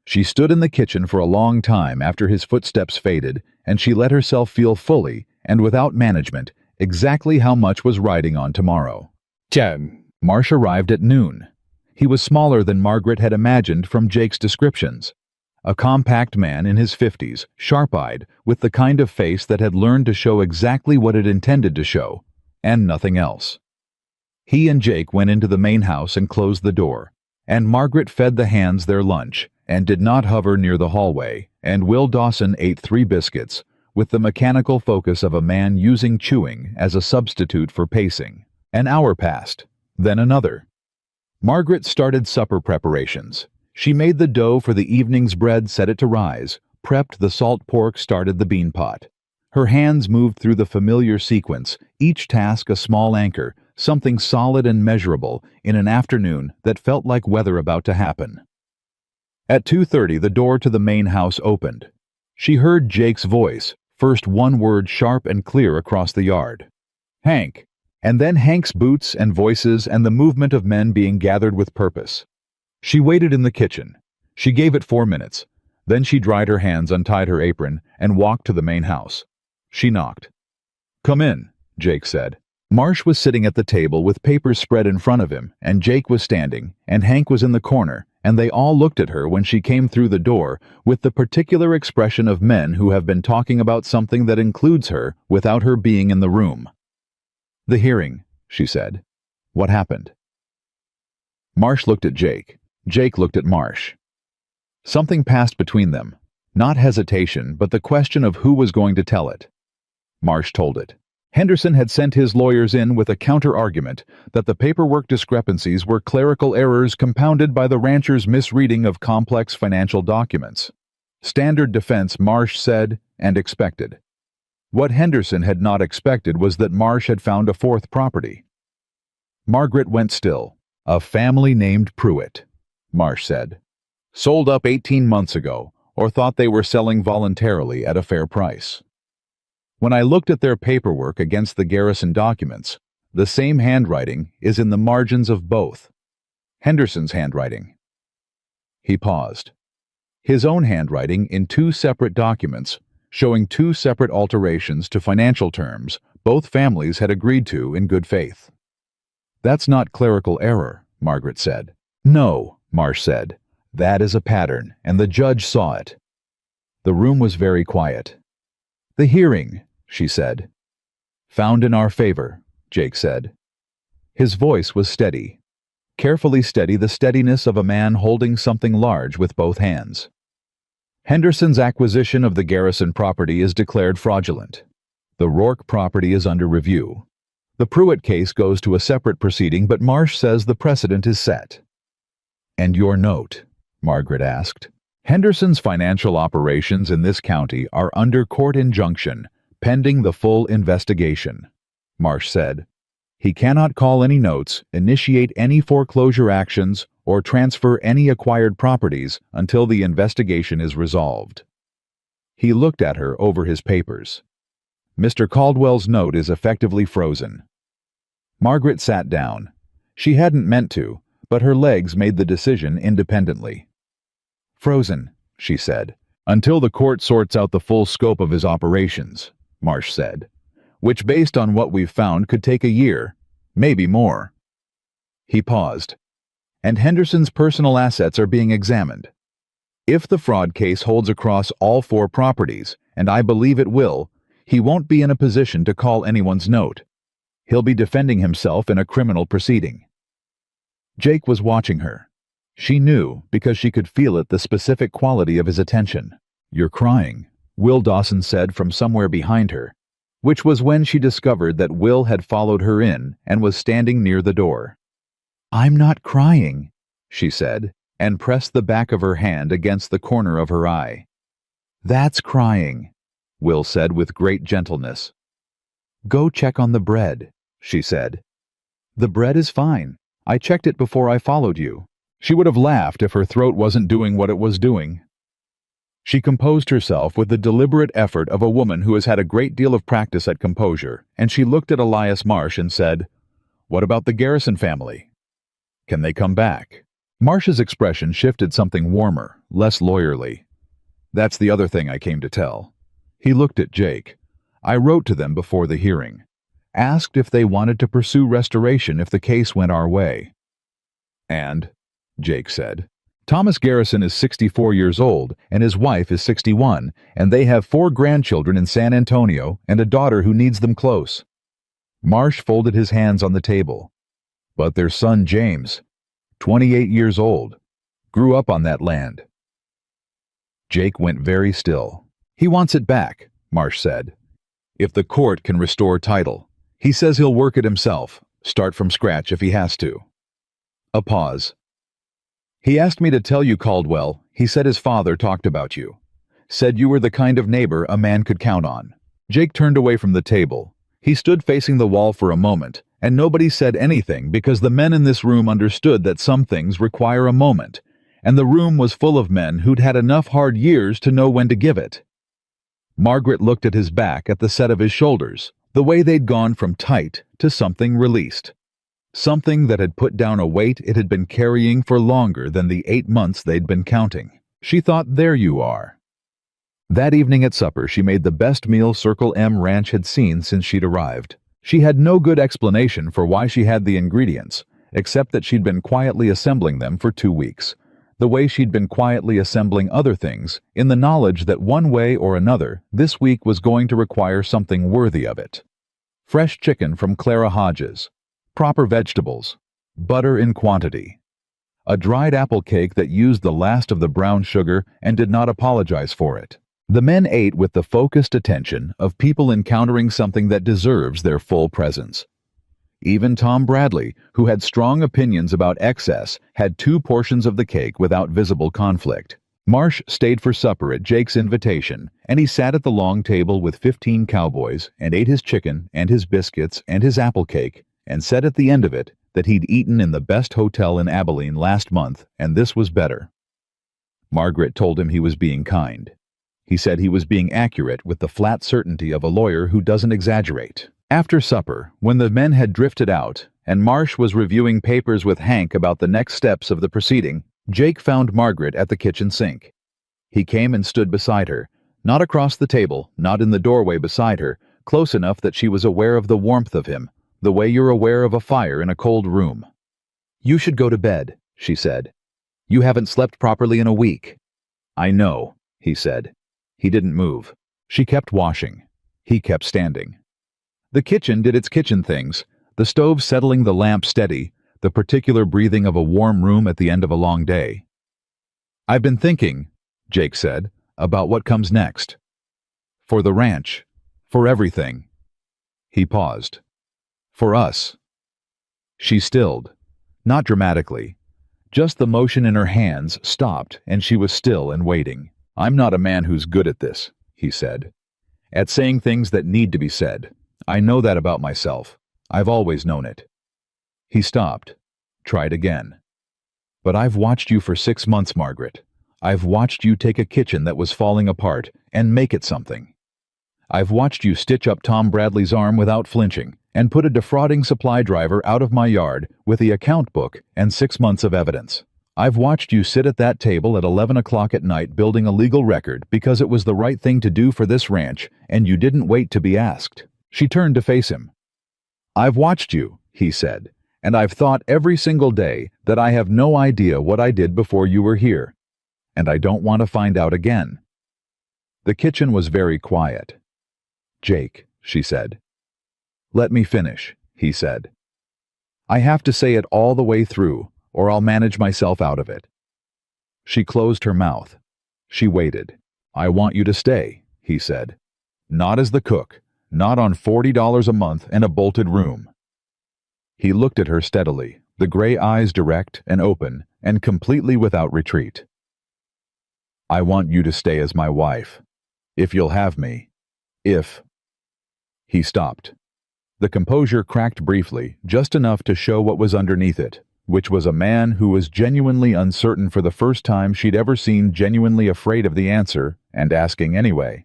Speaker 1: She stood in the kitchen for a long time after his footsteps faded, and she let herself feel fully, and without management, exactly how much was riding on tomorrow. Marsh arrived at noon. He was smaller than Margaret had imagined from Jake's descriptions. A compact man in his 50s, sharp-eyed, with the kind of face that had learned to show exactly what it intended to show, and nothing else. He and Jake went into the main house and closed the door, and Margaret fed the hands their lunch and did not hover near the hallway, and Will Dawson ate 3 biscuits, with the mechanical focus of a man using chewing as a substitute for pacing. An hour passed, then another. Margaret started supper preparations. She made the dough for the evening's bread, set it to rise, prepped the salt pork, started the bean pot. Her hands moved through the familiar sequence, each task a small anchor, something solid and measurable, in an afternoon that felt like weather about to happen. At 2:30, the door to the main house opened. She heard Jake's voice, first one word sharp and clear across the yard. "Hank," and then Hank's boots and voices and the movement of men being gathered with purpose. She waited in the kitchen. She gave it 4 minutes. Then she dried her hands, untied her apron, and walked to the main house. She knocked. "Come in," Jake said. Marsh was sitting at the table with papers spread in front of him, and Jake was standing, and Hank was in the corner, and they all looked at her when she came through the door with the particular expression of men who have been talking about something that includes her without her being in the room. "The hearing," she said. "What happened?" Marsh looked at Jake. Jake looked at Marsh. Something passed between them. Not hesitation, but the question of who was going to tell it. Marsh told it. Henderson had sent his lawyers in with a counter-argument that the paperwork discrepancies were clerical errors compounded by the rancher's misreading of complex financial documents. Standard defense, Marsh said, and expected. What Henderson had not expected was that Marsh had found a 4th property. Margaret went still. "A family named Pruitt," Marsh said. "Sold up 18 months ago, or thought they were selling voluntarily at a fair price. When I looked at their paperwork against the garrison documents, the same handwriting is in the margins of both. Henderson's handwriting." He paused. His own handwriting in 2 separate documents, showing 2 separate alterations to financial terms both families had agreed to in good faith. "That's not clerical error," Margaret said. "No," Marsh said. "That is a pattern, and the judge saw it." The room was very quiet. "The hearing," she said. "Found in our favor," Jake said. His voice was steady. Carefully steady, the steadiness of a man holding something large with both hands. "Henderson's acquisition of the garrison property is declared fraudulent. The Rourke property is under review. The Pruitt case goes to a separate proceeding, but Marsh says the precedent is set." "And your note?" Margaret asked. "Henderson's financial operations in this county are under court injunction, pending the full investigation," Marsh said. "He cannot call any notes, initiate any foreclosure actions, or transfer any acquired properties until the investigation is resolved." He looked at her over his papers. "Mr. Caldwell's note is effectively frozen." Margaret sat down. She hadn't meant to, but her legs made the decision independently. "Frozen," she said, "until the court sorts out the full scope of his operations," Marsh said, "which based on what we've found could take a year, maybe more." He paused. "And Henderson's personal assets are being examined. If the fraud case holds across all 4 properties, and I believe it will, he won't be in a position to call anyone's note. He'll be defending himself in a criminal proceeding." Jake was watching her. She knew, because she could feel it, the specific quality of his attention. "You're crying," Will Dawson said from somewhere behind her, which was when she discovered that Will had followed her in and was standing near the door. "I'm not crying," she said, and pressed the back of her hand against the corner of her eye. "That's crying," Will said with great gentleness. "Go check on the bread," she said. "The bread is fine. I checked it before I followed you." She would have laughed if her throat wasn't doing what it was doing. She composed herself with the deliberate effort of a woman who has had a great deal of practice at composure, and she looked at Elias Marsh and said, "What about the Garrison family? Can they come back?" Marsh's expression shifted something warmer, less lawyerly. "That's the other thing I came to tell." He looked at Jake. "I wrote to them before the hearing. Asked if they wanted to pursue restoration if the case went our way." "And?" Jake said. "Thomas Garrison is 64 years old, and his wife is 61, and they have 4 grandchildren in San Antonio and a daughter who needs them close." Marsh folded his hands on the table. "But their son James, 28 years old, grew up on that land." Jake went very still. "He wants it back," Marsh said. "If the court can restore title. He says he'll work it himself, start from scratch if he has to." A pause. "He asked me to tell you, Caldwell. He said his father talked about you. Said you were the kind of neighbor a man could count on." Jake turned away from the table. He stood facing the wall for a moment, and nobody said anything because the men in this room understood that some things require a moment, and the room was full of men who'd had enough hard years to know when to give it. Margaret looked at his back, at the set of his shoulders, the way they'd gone from tight to something released. Something that had put down a weight it had been carrying for longer than the 8 months they'd been counting. She thought, "There you are." That evening at supper, she made the best meal Circle M Ranch had seen since she'd arrived. She had no good explanation for why she had the ingredients, except that she'd been quietly assembling them for 2 weeks, the way she'd been quietly assembling other things, in the knowledge that one way or another, this week was going to require something worthy of it. Fresh chicken from Clara Hodges, proper vegetables, butter in quantity, a dried apple cake that used the last of the brown sugar and did not apologize for it. The men ate with the focused attention of people encountering something that deserves their full presence. Even Tom Bradley, who had strong opinions about excess, had 2 portions of the cake without visible conflict. Marsh stayed for supper at Jake's invitation, and he sat at the long table with 15 cowboys and ate his chicken and his biscuits and his apple cake, and said at the end of it that he'd eaten in the best hotel in Abilene last month, and this was better. Margaret told him he was being kind. He said he was being accurate with the flat certainty of a lawyer who doesn't exaggerate. After supper, when the men had drifted out, and Marsh was reviewing papers with Hank about the next steps of the proceeding, Jake found Margaret at the kitchen sink. He came and stood beside her, not across the table, not in the doorway beside her, close enough that she was aware of the warmth of him, the way you're aware of a fire in a cold room. "You should go to bed," she said. "You haven't slept properly in a week." "I know," he said. He didn't move. She kept washing. He kept standing. The kitchen did its kitchen things, the stove settling the lamp steady, the particular breathing of a warm room at the end of a long day. "I've been thinking," Jake said, "about what comes next. For the ranch. For everything." He paused. "For us." She stilled. Not dramatically. Just the motion in her hands stopped, and she was still and waiting. "I'm not a man who's good at this," he said. "At saying things that need to be said. I know that about myself. I've always known it." He stopped. Tried again. "But I've watched you for 6 months, Margaret. I've watched you take a kitchen that was falling apart and make it something. I've watched you stitch up Tom Bradley's arm without flinching and put a defrauding supply driver out of my yard with the account book and 6 months of evidence. I've watched you sit at that table at 11 o'clock at night building a legal record because it was the right thing to do for this ranch, and you didn't wait to be asked." She turned to face him. "I've watched you," he said, "and I've thought every single day that I have no idea what I did before you were here, and I don't want to find out again." The kitchen was very quiet. "Jake," she said. "Let me finish," he said. "I have to say it all the way through, or I'll manage myself out of it." She closed her mouth. She waited. "I want you to stay," he said. "Not as the cook, not on $40 a month and a bolted room." He looked at her steadily, the gray eyes direct and open and completely without retreat. "I want you to stay as my wife. If you'll have me. If—" He stopped. The composure cracked briefly, just enough to show what was underneath it. which was a man who was genuinely uncertain for the first time she'd ever seen, genuinely afraid of the answer, and asking anyway.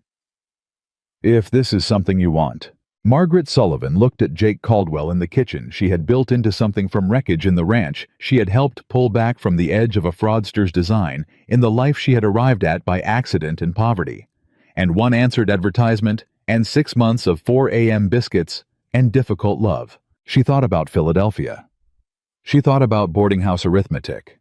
Speaker 1: "If this is something you want." Margaret Sullivan looked at Jake Caldwell in the kitchen she had built into something from wreckage in the ranch she had helped pull back from the edge of a fraudster's design in the life she had arrived at by accident and poverty, and one answered advertisement, and 6 months of 4 a.m. biscuits, and difficult love. She thought about Philadelphia. She thought about boarding house arithmetic.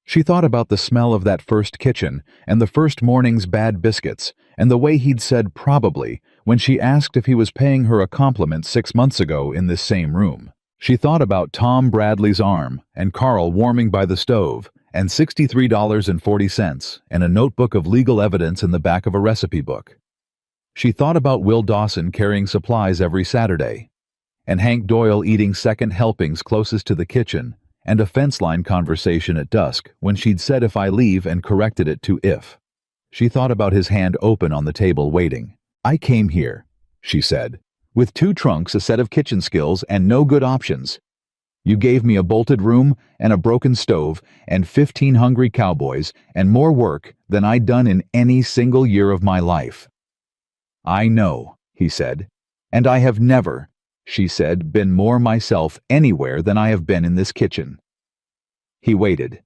Speaker 1: She thought about the smell of that first kitchen and the first morning's bad biscuits and the way he'd said probably when she asked if he was paying her a compliment 6 months ago in this same room. She thought about Tom Bradley's arm and Carl warming by the stove and $63.40 and a notebook of legal evidence in the back of a recipe book. She thought about Will Dawson carrying supplies every Saturday and Hank Doyle eating second helpings closest to the kitchen and a fence line conversation at dusk when she'd said "if I leave" and corrected it to "if." She thought about his hand open on the table waiting. "I came here," she said, "with 2 trunks, a set of kitchen skills, and no good options. You gave me a bolted room and a broken stove and 15 hungry cowboys and more work than I'd done in any single year of my life." "I know," he said, "and I have never," she said, "been more myself anywhere than I have been in this kitchen." He waited.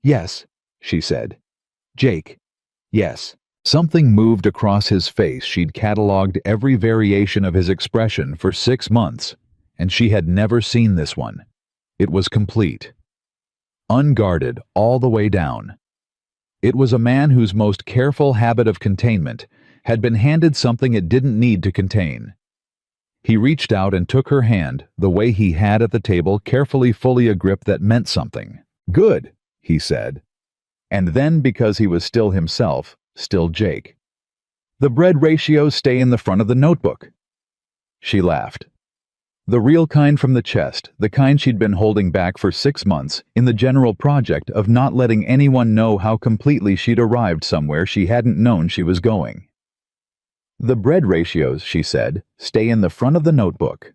Speaker 1: "Yes," she said. "Jake, yes." Something moved across his face. She'd cataloged every variation of his expression for 6 months, and she had never seen this one. It was complete. Unguarded all the way down. It was a man whose most careful habit of containment had been handed something it didn't need to contain. He reached out and took her hand, the way he had at the table, carefully, fully a grip that meant something. "Good," he said. And then, because he was still himself, still Jake, "The bread ratios stay in the front of the notebook." She laughed. The real kind from the chest, the kind she'd been holding back for 6 months in the general project of not letting anyone know how completely she'd arrived somewhere she hadn't known she was going. "The bread ratios," she said, "stay in the front of the notebook."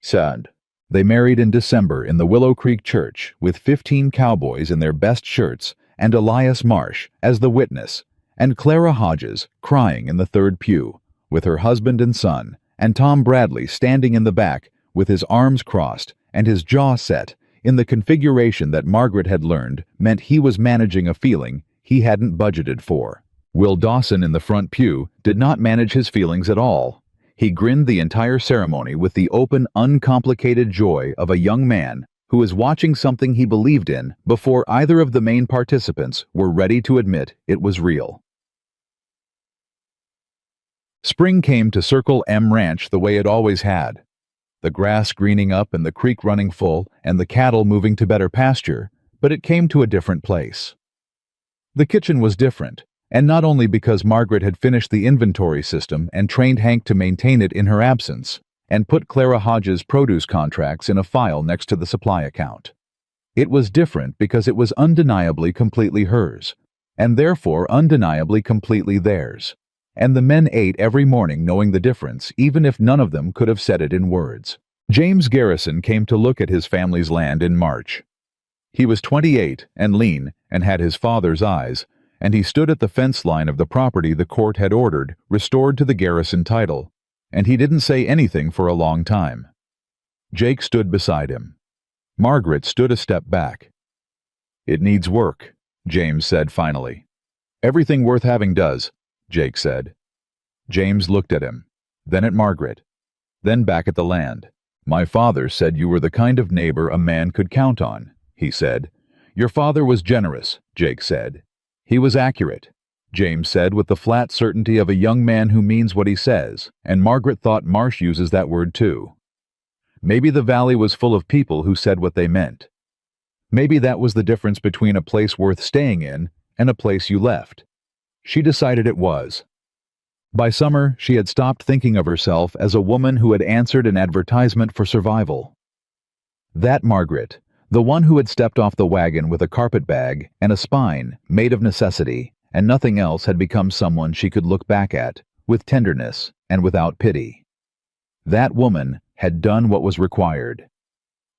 Speaker 1: Sad. They married in December in the Willow Creek Church with 15 cowboys in their best shirts and Elias Marsh as the witness, and Clara Hodges crying in the third pew with her husband and son, and Tom Bradley standing in the back with his arms crossed and his jaw set in the configuration that Margaret had learned meant he was managing a feeling he hadn't budgeted for. Will Dawson in the front pew did not manage his feelings at all. He grinned the entire ceremony with the open, uncomplicated joy of a young man who is watching something he believed in before either of the main participants were ready to admit it was real. Spring came to Circle M Ranch the way it always had. The grass greening up and the creek running full and the cattle moving to better pasture, but it came to a different place. The kitchen was different, and not only because Margaret had finished the inventory system and trained Hank to maintain it in her absence, and put Clara Hodges' produce contracts in a file next to the supply account. It was different because it was undeniably completely hers, and therefore undeniably completely theirs. And the men ate every morning knowing the difference, even if none of them could have said it in words. James Garrison came to look at his family's land in March. He was 28 and lean and had his father's eyes, and he stood at the fence line of the property the court had ordered restored to the Garrison title, and he didn't say anything for a long time. Jake stood beside him. Margaret stood a step back. "It needs work," James said finally. "Everything worth having does," Jake said. James looked at him, then at Margaret, then back at the land. "My father said you were the kind of neighbor a man could count on," he said. "Your father was generous," Jake said. "He was accurate," James said with the flat certainty of a young man who means what he says, and Margaret thought Marsh uses that word too. Maybe the valley was full of people who said what they meant. Maybe that was the difference between a place worth staying in and a place you left. She decided it was. By summer, she had stopped thinking of herself as a woman who had answered an advertisement for survival. That Margaret, the one who had stepped off the wagon with a carpet bag and a spine made of necessity, and nothing else, had become someone she could look back at with tenderness and without pity. That woman had done what was required.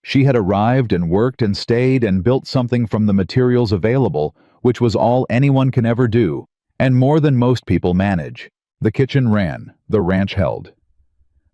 Speaker 1: She had arrived and worked and stayed and built something from the materials available, which was all anyone can ever do, and more than most people manage. The kitchen ran, the ranch held.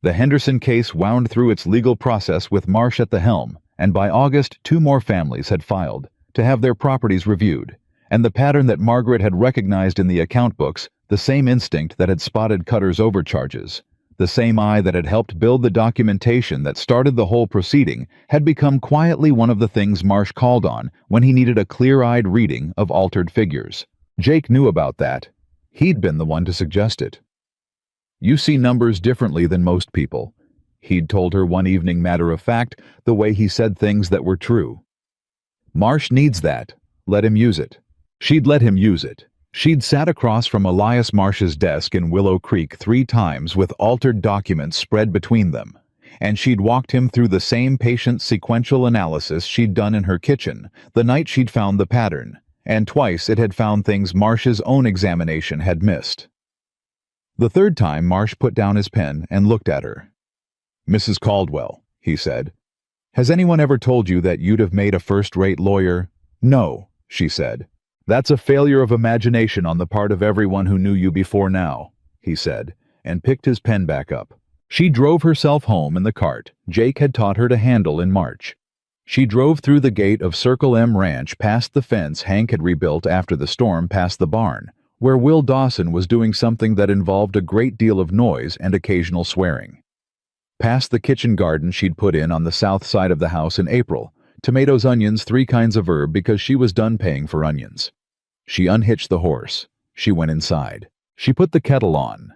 Speaker 1: The Henderson case wound through its legal process with Marsh at the helm, and by August 2 more families had filed to have their properties reviewed, and the pattern that Margaret had recognized in the account books, the same instinct that had spotted Cutter's overcharges, the same eye that had helped build the documentation that started the whole proceeding, had become quietly one of the things Marsh called on when he needed a clear-eyed reading of altered figures. Jake knew about that. He'd been the one to suggest it. "You see numbers differently than most people," he'd told her one evening, matter of fact, the way he said things that were true. "Marsh needs that. Let him use it." She'd let him use it. She'd sat across from Elias Marsh's desk in Willow Creek 3 times with altered documents spread between them, and she'd walked him through the same patient sequential analysis she'd done in her kitchen the night she'd found the pattern, and twice it had found things Marsh's own examination had missed. The 3rd time, Marsh put down his pen and looked at her. "Mrs. Caldwell," he said, "has anyone ever told you that you'd have made a first-rate lawyer?" "No," she said. "That's a failure of imagination on the part of everyone who knew you before now," he said, and picked his pen back up. She drove herself home in the cart Jake had taught her to handle in March. She drove through the gate of Circle M Ranch past the fence Hank had rebuilt after the storm past the barn, where Will Dawson was doing something that involved a great deal of noise and occasional swearing. Past the kitchen garden she'd put in on the south side of the house in April, tomatoes, onions, 3 kinds of herb because she was done paying for onions. She unhitched the horse. She went inside. She put the kettle on.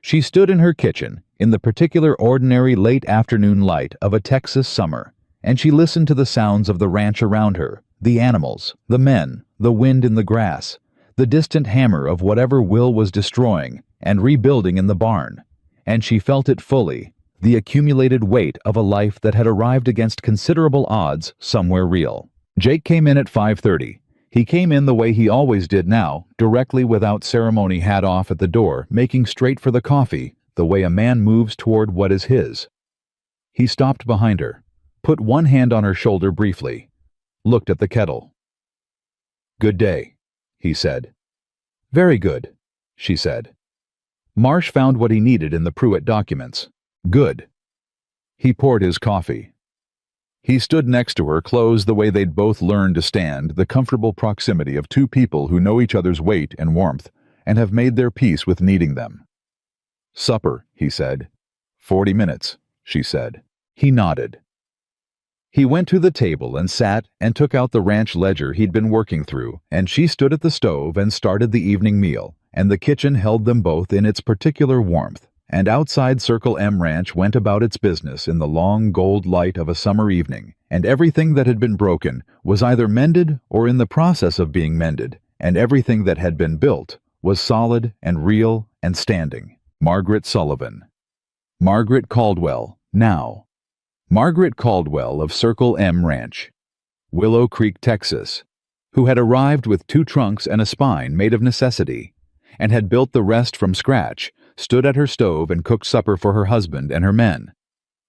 Speaker 1: She stood in her kitchen in the particular ordinary late afternoon light of a Texas summer, and she listened to the sounds of the ranch around her, the animals, the men, the wind in the grass, the distant hammer of whatever Will was destroying and rebuilding in the barn, and she felt it fully, the accumulated weight of a life that had arrived against considerable odds somewhere real. Jake came in at 5:30. He came in the way he always did now, directly without ceremony, hat off at the door, making straight for the coffee, the way a man moves toward what is his. He stopped behind her, put one hand on her shoulder briefly, looked at the kettle. "Good day," he said. "Very good," she said. Marsh found what he needed in the Pruitt documents. Good. He poured his coffee. He stood next to her, close the way they'd both learned to stand, the comfortable proximity of 2 people who know each other's weight and warmth, and have made their peace with needing them. "Supper," he said. 40 minutes, she said. He nodded. He went to the table and sat and took out the ranch ledger he'd been working through, and she stood at the stove and started the evening meal, and the kitchen held them both in its particular warmth. And outside Circle M Ranch went about its business in the long gold light of a summer evening, and everything that had been broken was either mended or in the process of being mended, and everything that had been built was solid and real and standing. Margaret Sullivan. Margaret Caldwell, now. Margaret Caldwell of Circle M Ranch, Willow Creek, Texas, who had arrived with 2 trunks and a spine made of necessity, and had built the rest from scratch, stood at her stove and cooked supper for her husband and her men.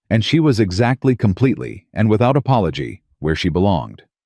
Speaker 1: And she was exactly, completely, and without apology, where she belonged.